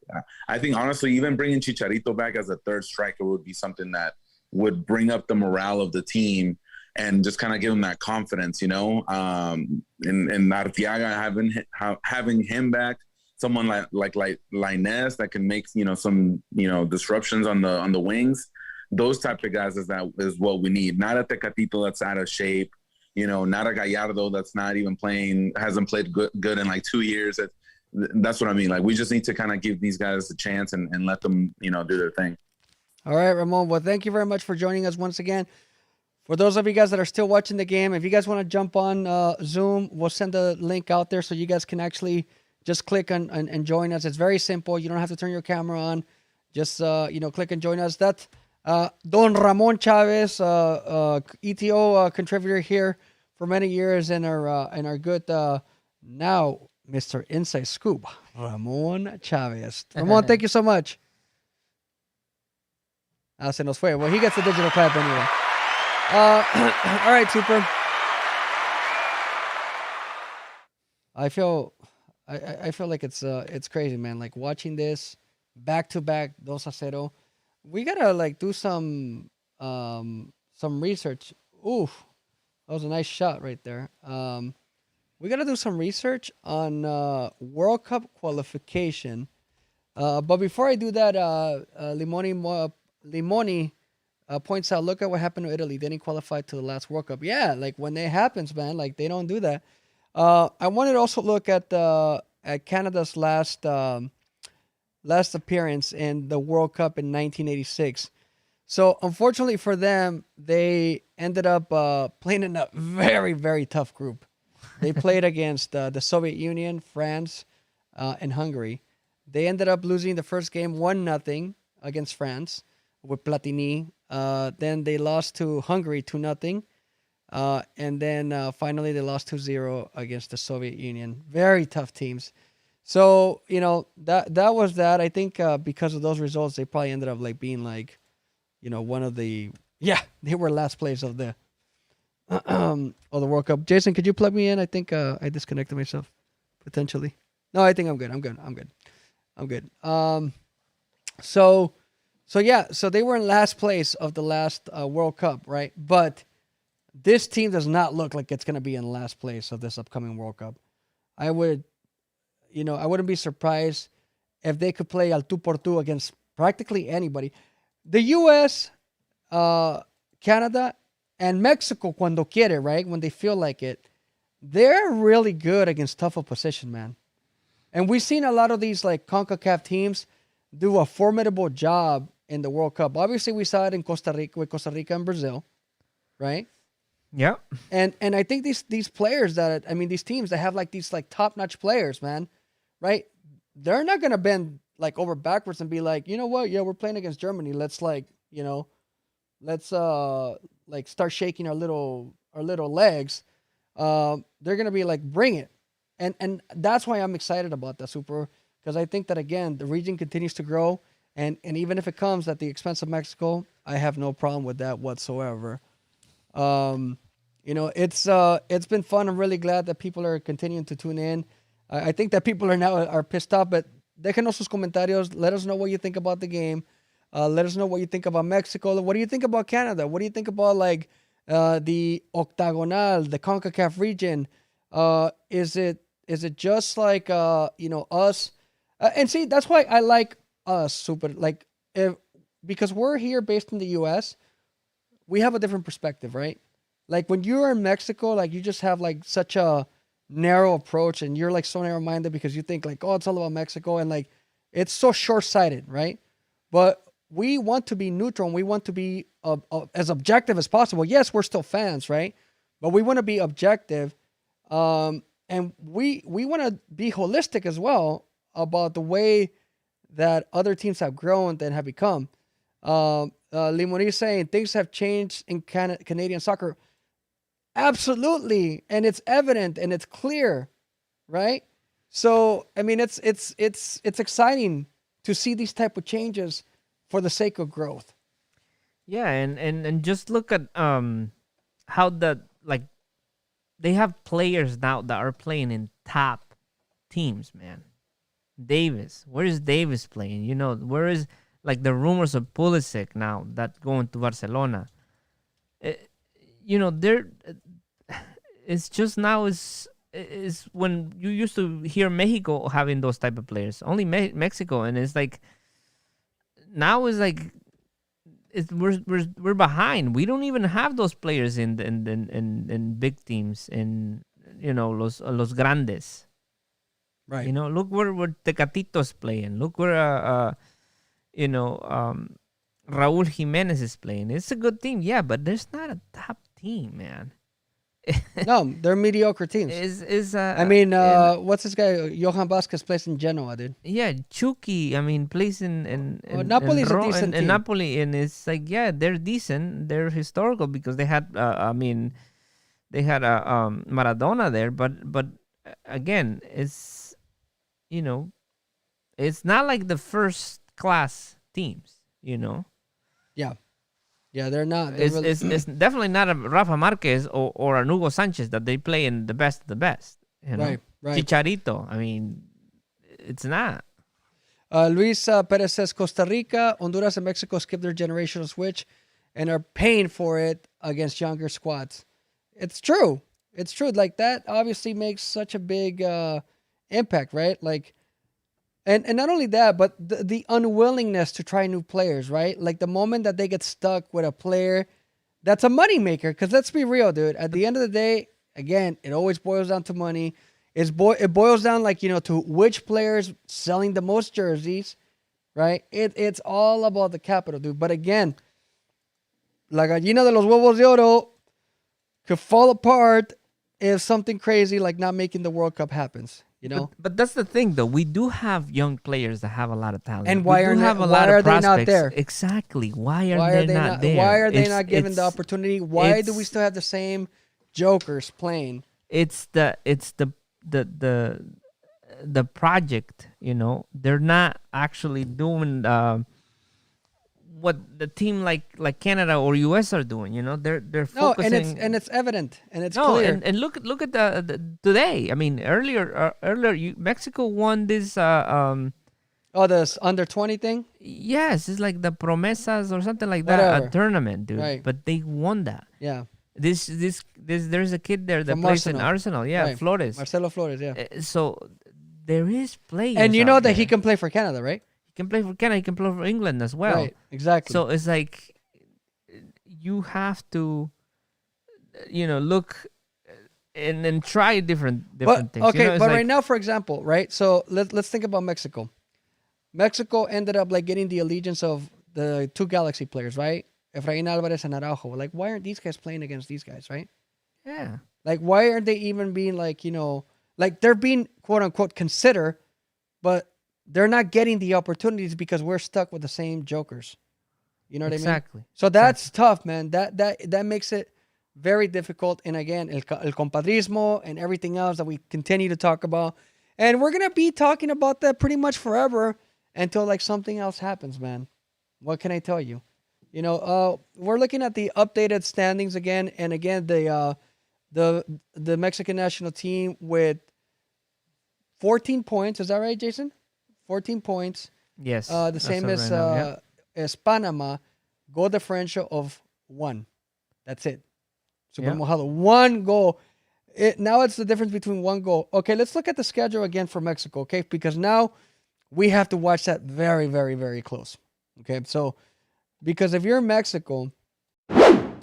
I think, honestly, even bringing Chicharito back as a third striker would be something that would bring up the morale of the team and just kind of give them that confidence, and Arteaga having him back, someone like Lainez that can make, some, disruptions on the wings. Those type of guys is what we need. Not a Tecatito that's out of shape. Not a Gallardo that's not even hasn't played good in like 2 years. That's what I mean. Like, we just need to kind of give these guys a chance and let them, do their thing. All right, Ramon. Well, thank you very much for joining us once again. For those of you guys that are still watching the game, if you guys want to jump on Zoom, we'll send the link out there so you guys can actually just click and join us. It's very simple. You don't have to turn your camera on. Just, click and join us. That's Don Ramon Chavez, ETO contributor here for many years, and our good now Mr. Inside Scoop, Ramon Chavez. Ramon, thank you so much. Se nos fue. Well, he gets the digital clap anyway. All right, Super. I feel like it's crazy, man. Like, watching this back to back 2-0. We gotta like do some research. Oof, that was a nice shot right there. We gotta do some research on World Cup qualification. But before I do that, Limoni points out, look at what happened to Italy. They didn't qualify to the last World Cup. Yeah, like when it happens, man, like they don't do that. I wanted to also look at Canada's last appearance in the World Cup in 1986. So unfortunately for them, they ended up playing in a very, very tough group. They played against the Soviet Union, France, and Hungary. They ended up losing the first game 1-0 against France with Platini. Then they lost to Hungary 2-0. And then finally they lost 2-0 against the Soviet Union. Very tough teams. So, that was that. I think because of those results, they probably ended up like being like, one of the, they were last place of the World Cup. Jason, could you plug me in? I think I disconnected myself potentially. No, I think I'm good. I'm good. So they were in last place of the last World Cup, right? But this team does not look like it's going to be in last place of this upcoming World Cup. I wouldn't be surprised if they could play al 2-por-2 against practically anybody. The U.S., Canada, and Mexico, cuando quiere, right? When they feel like it, they're really good against tough opposition, man. And we've seen a lot of these like CONCACAF teams do a formidable job in the World Cup. Obviously, we saw it in Costa Rica and Brazil, right? Yeah. And I think these players these teams that have like these like top-notch players, man, right? They're not going to bend like over backwards and be like, you know what? Yeah, we're playing against Germany. Let's like, let's like start shaking our little legs. They're going to be like, bring it. and that's why I'm excited about that, Super, because I think that again the region continues to grow, and even if it comes at the expense of Mexico, I have no problem with that whatsoever. It's been fun. I'm really glad that people are continuing to tune in. I think that people are pissed off, but déjenos sus comentarios. Let us know what you think about the game. Let us know what you think about Mexico. What do you think about Canada? What do you think about like the octagonal, the CONCACAF region? Is it just like us? And see, that's why I like us, Super. Like because we're here based in the U.S., we have a different perspective, right? Like when you're in Mexico, like you just have like such a narrow approach, and you're like so narrow-minded because you think like, oh, it's all about Mexico, and like it's so short-sighted, right? But we want to be neutral, and we want to be as objective as possible. Yes, we're still fans, right? But we want to be objective, and we want to be holistic as well about the way that other teams have grown and have become. Limoni saying things have changed in Canadian soccer. Absolutely, and it's evident and it's clear, right? So I mean, it's exciting to see these type of changes for the sake of growth. Yeah, and just look at how they have players now that are playing in top teams, man. Davis, where is Davis playing? You know, where is like the rumors of Pulisic now that going to Barcelona? It's just now is when you used to hear Mexico having those type of players, only Mexico, and it's like now is like we're behind. We don't even have those players in big teams, in los grandes. Right. You know, look where Tecatito's playing. Look where Raúl Jimenez is playing. It's a good team, yeah, but there's not a top team, man. No, they're mediocre teams. What's this guy? Johan Vasquez plays in Genoa, dude. Yeah, Chucky. I mean, plays in Napoli's a decent team. Napoli, and it's like, yeah, they're decent. They're historical because they had, Maradona there. But again, it's it's not like the first class teams. Yeah, they're not. It's definitely not a Rafa Marquez or an Hugo Sanchez that they play in the best of the best. Right. Chicharito. I mean, it's not. Luis Perez says Costa Rica, Honduras, and Mexico skipped their generational switch and are paying for it against younger squads. It's true. It's true. Like that obviously makes such a big impact, right? Like, and not only that, but the unwillingness to try new players, right? Like the moment that they get stuck with a player, that's a moneymaker. Because let's be real, dude. At the end of the day, again, it always boils down to money. It boils down to which players selling the most jerseys, right? It's all about the capital, dude. But again, la gallina de los huevos de oro could fall apart if something crazy like not making the World Cup happens. But that's the thing, though. We do have young players that have a lot of talent. And why are they not there? Exactly. Why are they not there? Why are they not given the opportunity? Why do we still have the same jokers playing? It's the project. They're not actually doing what the team like Canada or US are doing. They're focusing. And it's evident and it's clear. And look at the today. I mean, earlier Mexico won this. This under 20 thing. Yes, it's like the Promesas or something like that. Whatever. A tournament, dude. Right. But they won that. Yeah. There's a kid there that From plays Arsenal. in Arsenal. Yeah, Right. Flores. Marcelo Flores. Yeah. So there is players. And you know out that there. he can play for Canada, right? He can play for Canada. He can play for England as well. Right. Exactly. So it's like you have to, look and try different things. Okay, but right now, for example, right? So let's think about Mexico. Mexico ended up like getting the allegiance of the two Galaxy players, right? Efrain Alvarez and Araujo. Like, why aren't these guys playing against these guys, right? Yeah. Like, why aren't they even being like, like they're being quote unquote considered, but they're not getting the opportunities because we're stuck with the same jokers. You know what I mean? Exactly. So that's tough, man. That makes it very difficult. And again, el compadrismo and everything else that we continue to talk about. And we're going to be talking about that pretty much forever until like something else happens, man. What can I tell you? You know, we're looking at the updated standings again. And again, the Mexican national team with 14 points. Is that right, Jason? 14 points. Yes. The same right as now, yeah. as Panama. Goal differential of 1. That's it. Super Yeah. Mojado. 1 goal. Now it's the difference between 1 goal. Okay, let's look at the schedule again for Mexico, okay? Because now we have to watch that very, very, very close. Okay, so because if you're in Mexico,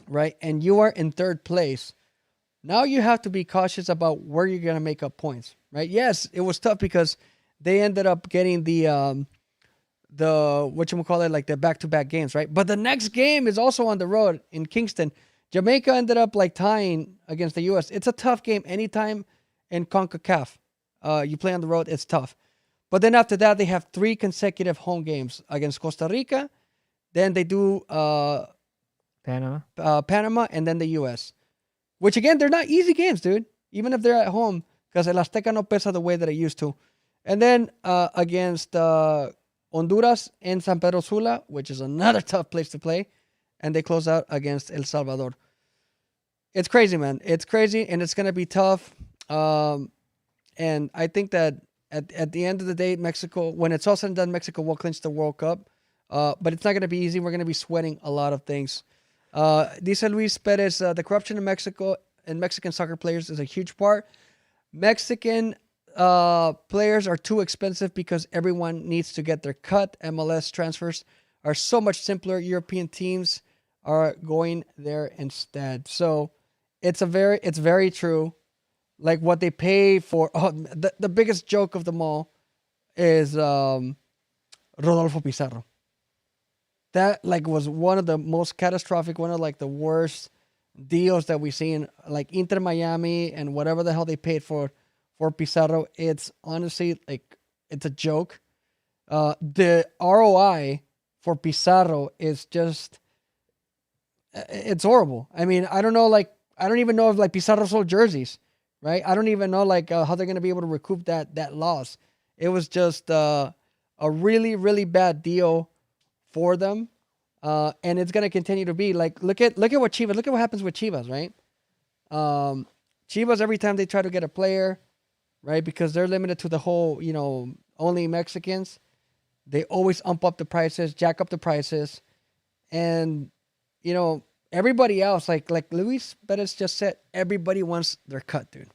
right, and you are in 3rd place, now you have to be cautious about where you're going to make up points, right? Yes, it was tough because they ended up getting the whatchamacallit, like the back-to-back games, right? But the next game is also on the road in Kingston. Jamaica ended up like tying against the U.S. It's a tough game anytime in CONCACAF. You play on the road, it's tough. But then after that, they have 3 consecutive home games against Costa Rica. Then they do Panama. Panama, and then the U.S. Which, again, they're not easy games, dude. Even if they're at home, because El Azteca no pesa the way that it used to. And then against Honduras and San Pedro Sula, which is another tough place to play. And they close out against El Salvador. It's crazy, man. It's crazy, and it's going to be tough. And I think that at the end of the day, Mexico, when it's all said and done, Mexico will clinch the World Cup. But it's not going to be easy. We're going to be sweating a lot of things. Dice Luis Perez, the corruption in Mexico and Mexican soccer players is a huge part. Mexican players are too expensive because everyone needs to get their cut. MLS transfers are so much simpler. European teams are going there instead. So it's very true. Like what they pay for. Oh, the biggest joke of them all is Rodolfo Pizarro. That like was one of the most catastrophic, one of like the worst deals that we've seen. Like Inter Miami and whatever the hell they paid for Pizarro. It's honestly like it's a joke. The ROI for Pizarro is just it's horrible. I mean, I don't even know if like Pizarro sold jerseys, right? I don't even know like how they're gonna be able to recoup that loss. It was just a really, really bad deal for them, and it's gonna continue to be like look at what Chivas. Look at what happens with Chivas, right? Chivas, every time they try to get a player, right, because they're limited to the whole, only Mexicans. They always ump up the prices, jack up the prices, and everybody else, like Luis Perez just said, everybody wants their cut, dude.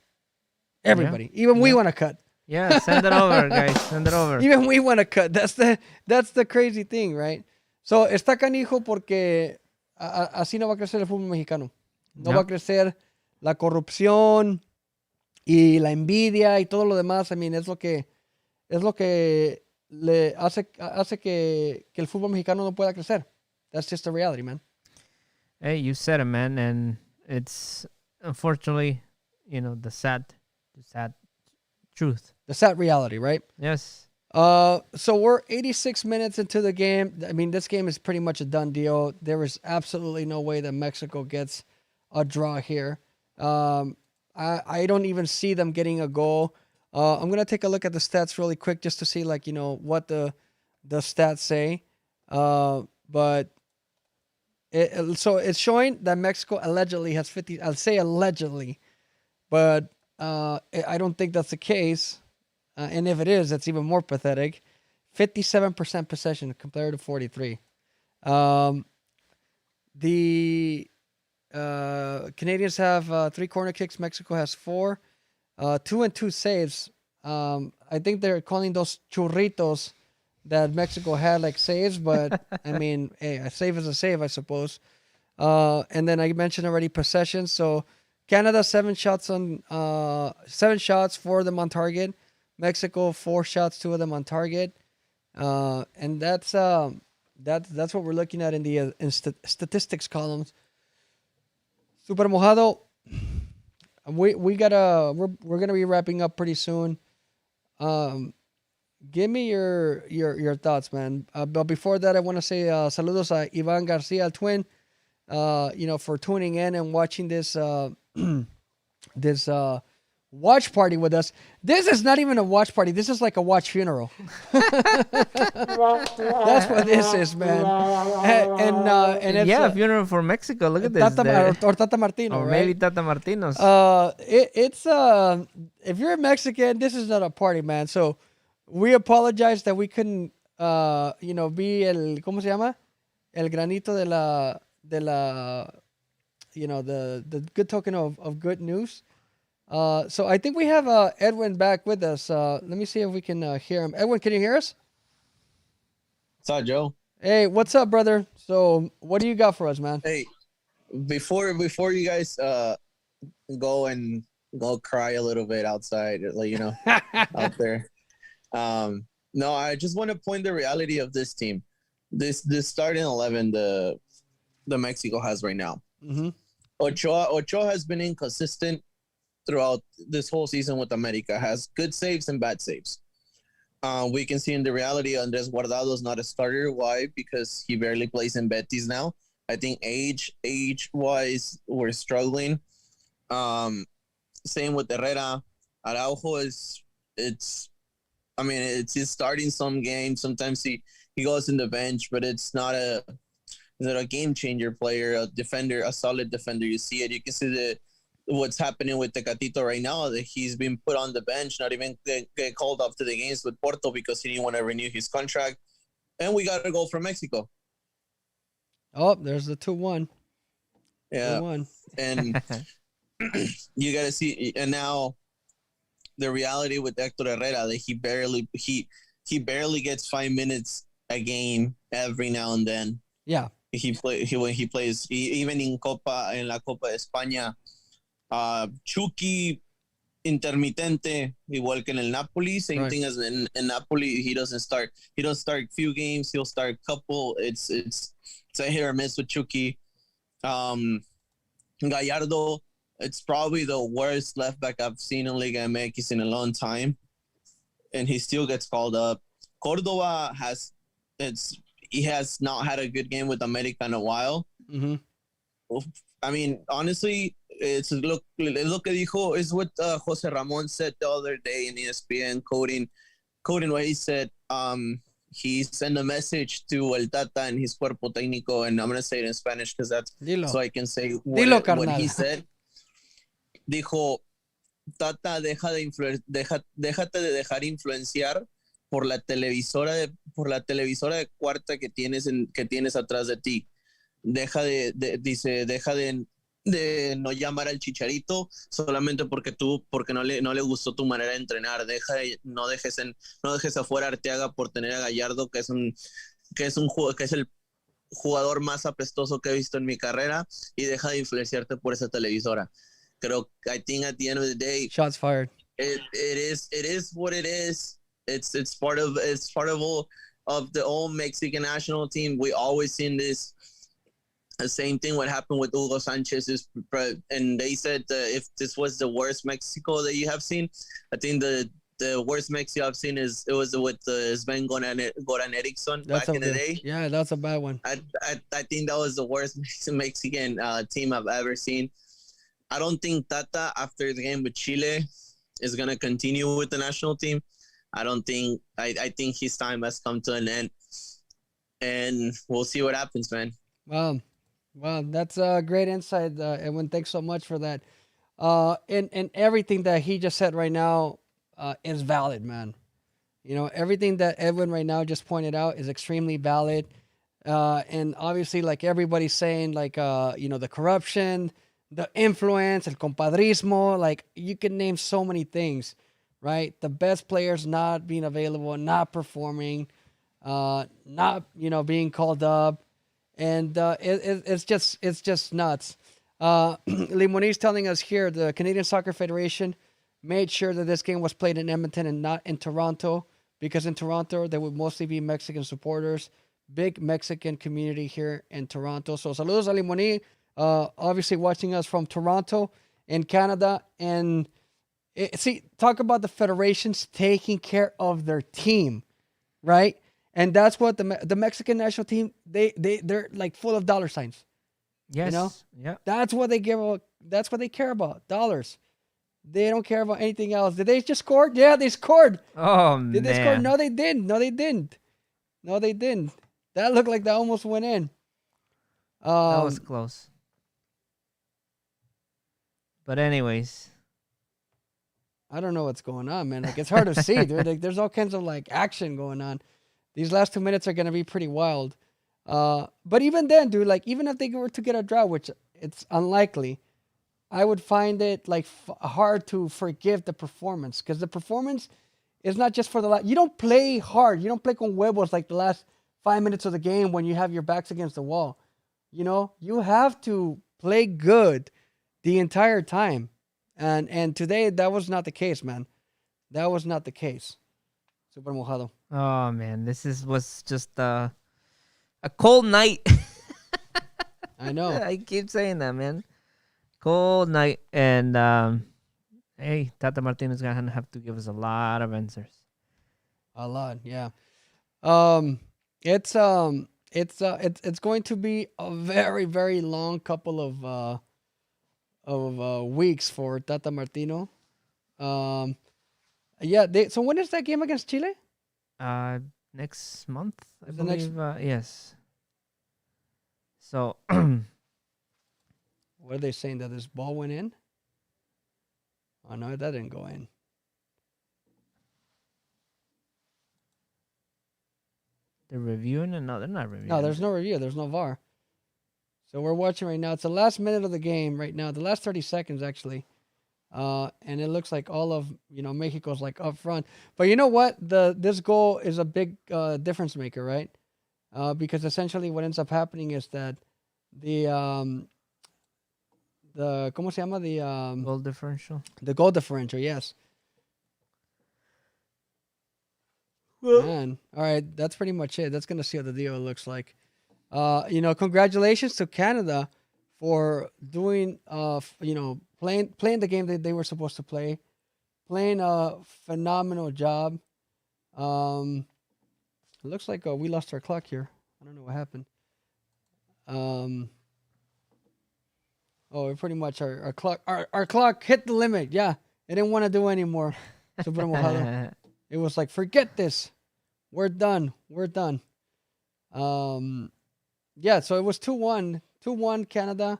Everybody, even we want a cut. Yeah, send it over, guys. Send it over. Even we want to cut. That's the crazy thing, right? So, está canijo porque así no va a crecer el fútbol mexicano. No va a crecer la corrupción y la envidia y todo lo demás. I mean, es lo que le hace que el fútbol mexicano no pueda crecer. That's just the reality, man. Hey, you said it, man, and it's unfortunately, the sad truth. The sad reality, right? Yes. So we're 86 minutes into the game. I mean, this game is pretty much a done deal. There is absolutely no way that Mexico gets a draw here. I don't even see them getting a goal. I'm gonna take a look at the stats really quick just to see, like, what the stats say. But so it's showing that Mexico allegedly has 50. I'll say allegedly, but I don't think that's the case. And if it is, that's even more pathetic. 57% possession compared to 43. The Canadians have 3 corner kicks. Mexico has 4. 2 and 2 saves. I think they're calling those churritos that Mexico had like saves, but I mean, hey, a save is a save, I suppose. And then I mentioned already possession. So Canada 7 shots, 4 of them on target. Mexico 4 shots, 2 of them on target. And that's what we're looking at in the statistics columns. Super Mojado, we're gonna be wrapping up pretty soon. Give me your thoughts, man. But before that, I want to say saludos a Ivan Garcia, el twin. for tuning in and watching this this watch party with us. This is not even a watch party. This is like a watch funeral. That's what this is, man. And it's funeral for Mexico. Look at this. Tata Martino, or right? maybe Tata Martino's. It's if you're a Mexican, this is not a party, man. So we apologize that we couldn't be el ¿cómo se llama? El granito de la the good token of good news. So I think we have Edwin back with us. Let me see if we can hear him. Edwin, can you hear us? What's up, Joe? Hey, what's up, brother? So what do you got for us, man? Hey, before you guys go cry a little bit outside, out there. No, I just want to point the reality of this team. This starting 11 the Mexico has right now. Mm-hmm. Ochoa has been inconsistent throughout this whole season with America. Has good saves and bad saves. We can see in the reality Andres Guardado is not a starter. Why? Because he barely plays in Betis now. I think age-wise, we're struggling. Same with Herrera. Araujo he's starting some games. Sometimes he goes in the bench, but it's not a game changer player, a defender, a solid defender. You see it. You can see what's happening with Tecatito right now, that he's been put on the bench, not even get called up to the games with Porto because he didn't want to renew his contract. And we got a goal from Mexico. Oh, there's the 2-1. Yeah. 2-1. And you got to see, and now the reality with Hector Herrera, that he barely gets 5 minutes a game every now and then. Yeah. When he plays, even in la Copa de España, Chucky intermitente, igual que en el Napoli. Same thing as in Napoli. He doesn't start few games. He'll start couple. It's a hit or miss with Chucky. Gallardo, it's probably the worst left back I've seen in Liga MX in a long time, and he still gets called up. Cordova has not had a good game with America in a while. Mm-hmm. I mean, honestly, it's lo que dijo is what Jose Ramon said the other day in ESPN, quoting what he said. He sent a message to El Tata and his cuerpo técnico, and I'm going to say it in Spanish because that's so I can say what he said. Dijo, Tata, déjate de dejar influenciar por la televisora de cuarta que tienes atrás de ti. Deja de no llamar al Chicharito solamente porque no le gustó tu manera de entrenar. No dejes afuera a Arteaga por tener a Gallardo, que es el jugador más apestoso que he visto en mi carrera, y deja de influenciarte por esa televisora. I think at the end of the day, shots fired. It is what it is. It's part of all of the old Mexican national team. We always seen this. The same thing what happened with Hugo Sanchez and they said if this was the worst Mexico that you have seen, I think the worst Mexico I've seen was with Sven Goran Eriksson back in the day. Yeah, that's a bad one. I think that was the worst Mexican team I've ever seen. I don't think Tata, after the game with Chile, is gonna continue with the national team. I think his time has come to an end, and we'll see what happens, man. Wow, that's a great insight, Edwin. Thanks so much for that. And everything that he just said right now is valid, man. Everything that Edwin right now just pointed out is extremely valid. And obviously, like everybody's saying, like, the corruption, the influence, el compadrismo, like you can name so many things, right? The best players not being available, not performing, not, being called up. And it's just nuts. Limoni's telling us here the Canadian Soccer Federation made sure that this game was played in Edmonton and not in Toronto, because in Toronto there would mostly be Mexican supporters. Big Mexican community here in Toronto. So saludos a Limoni, obviously watching us from Toronto in Canada. And talk about the federations taking care of their team, right? And that's what the Mexican national team, they're like full of dollar signs. Yes. know? Yeah. That's what they give. That's what they care about. Dollars. They don't care about anything else. Did they just score? Yeah, they scored. Oh Did they score? man. No, they didn't. No, they didn't. No, they didn't. That looked like that almost went in. That was close. But anyways, I don't know what's going on, man. Like, it's hard to see, dude. Like, there's all kinds of like action going on. These last 2 minutes are gonna be pretty wild. But even then, dude, like, even if they were to get a draw, which it's unlikely, I would find it like hard to forgive the performance, because the performance is not just for the last. You don't play hard. You don't play con huevos like the last 5 minutes of the game when you have your backs against the wall. You know, you have to play good the entire time. And today that was not the case, man. That was not the case. Super Mojado. oh man, was just a cold night. I know. I keep saying that, man. Cold night, and hey, Tata Martino's gonna have to give us a lot of answers. A lot, yeah. It's going to be a very, very long couple of weeks for Tata Martino. Yeah. So when is that game against Chile? Next month, I Is the next- believe. Yes. So What are they saying, that this ball went in? Oh no, that didn't go in. they're reviewing it. No, they're not reviewing. No, it. there's no review. There's no VAR. So we're watching right now. It's the last minute of the game right now. The last 30 seconds actually. And it looks like all of Mexico's like up front. But you know what? This goal is a big difference maker, right? Because essentially what ends up happening is that the ¿cómo se llama? goal differential. The goal differential, yes. Man, all right, that's pretty much it. That's gonna see how the deal looks like. Congratulations to Canada for doing, playing the game that they were supposed to play, playing a phenomenal job. It looks like we lost our clock here. I don't know what happened. We pretty much our clock hit the limit. Yeah, it didn't want to do anymore. Super Mojado. It was like, forget this. We're done. We're done. Yeah, so it was 2-1. 2-1 Canada.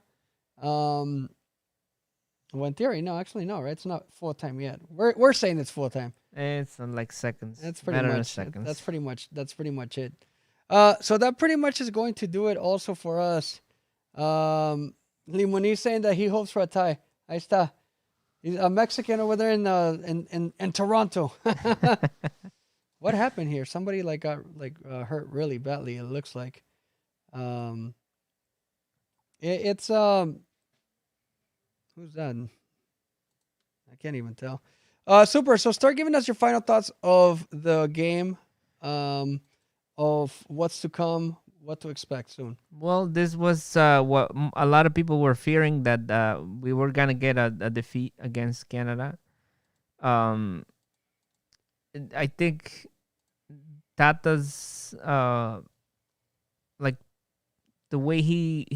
Well, in theory, no, actually, no, right? It's not full time yet. We're saying it's full time. It's on like seconds. That's pretty Matter of much. seconds. That's pretty much it. So that pretty much is going to do it also for us. Limoni saying that he hopes for a tie. Ahí está. He's a Mexican over there in Toronto. What happened here? Somebody got hurt really badly. It looks like. It's who's that? I can't even tell. Super. So start giving us your final thoughts of the game, of what's to come, what to expect soon. Well, this was what a lot of people were fearing, that we were gonna get a defeat against Canada. I think Tata's like the way he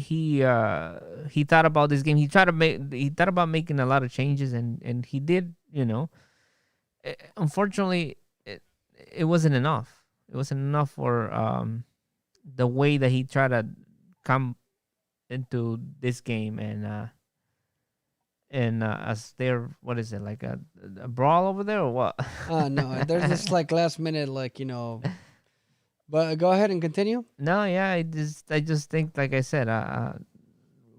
thought about this game. He thought about making a lot of changes, and he did. Unfortunately, it wasn't enough. It wasn't enough for the way that he tried to come into this game, and as there, what is it, like a brawl over there or what? No, there's this last minute but go ahead and continue. No, yeah, I just think, like I said,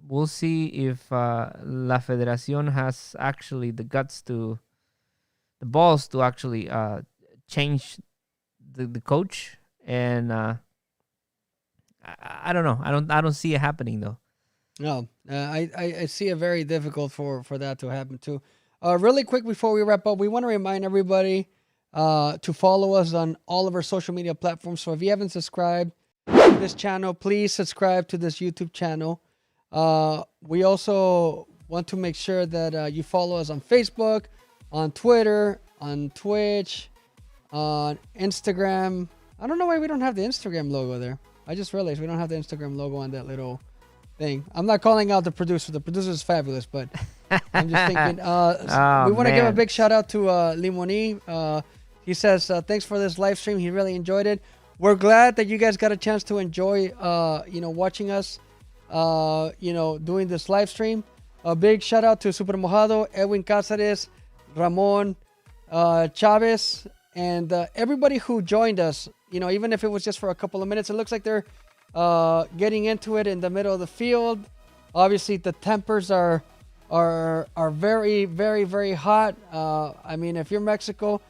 we'll see if La Federación has actually the balls to actually change the coach, and I don't know. I don't see it happening though. No, I see it very difficult for that to happen too. Really quick before we wrap up, we want to remind everybody to follow us on all of our social media platforms. So if you haven't subscribed to this channel, please subscribe to this YouTube channel. We also want to make sure that you follow us on Facebook, on Twitter, on Twitch, on Instagram. I don't know why we don't have the Instagram logo there. I just realized we don't have the Instagram logo on that little thing. I'm not calling out the producer. The producer is fabulous, but I'm just thinking. Oh, We want to give a man. big shout out to Limoni. He says thanks for this live stream. He really enjoyed it. We're glad that you guys got a chance to enjoy, watching us, doing this live stream. A big shout out to Super Mojado, Edwin Cáceres, Ramon, Chavez, and everybody who joined us. Even if it was just for a couple of minutes, it looks like they're getting into it in the middle of the field. Obviously, the tempers are very, very, very hot. If you're Mexico,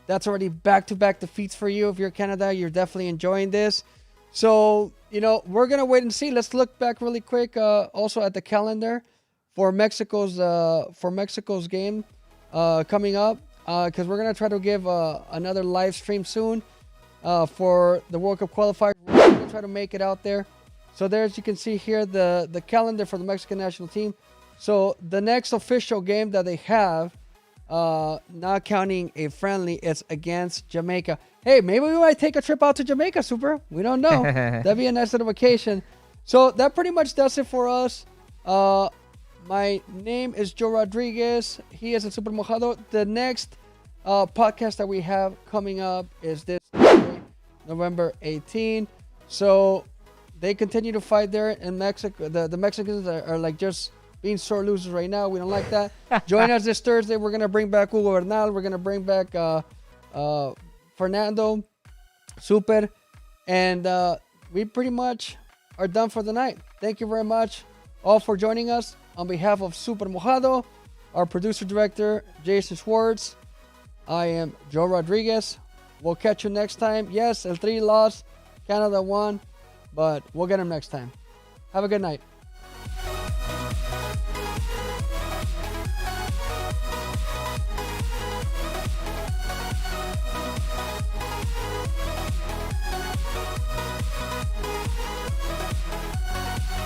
that's already back-to-back defeats for you. If you're Canada, you're definitely enjoying this. So, we're going to wait and see. Let's look back really quick also at the calendar for Mexico's game coming up, because we're going to try to give another live stream soon for the World Cup qualifier. We're going to try to make it out there. So there, as you can see here, the calendar for the Mexican national team. So the next official game that they have, not counting a friendly, it's against Jamaica. Hey, maybe we might take a trip out to Jamaica, Super. We don't know. That'd be a nice little vacation. So that pretty much does it for us. My name is Joe Rodriguez. He is a Super Mojado. The next podcast that we have coming up is this Thursday, November 18. So they continue to fight there in Mexico. The Mexicans are like just being sore losers right now. We don't like that. Join us this Thursday. We're going to bring back Hugo Bernal. We're going to bring back Fernando, Super. And we pretty much are done for the night. Thank you very much all for joining us. On behalf of Super Mojado, our producer director, Jason Schwartz, I am Joe Rodriguez. We'll catch you next time. Yes, El Tri lost. Canada won. But we'll get him next time. Have a good night.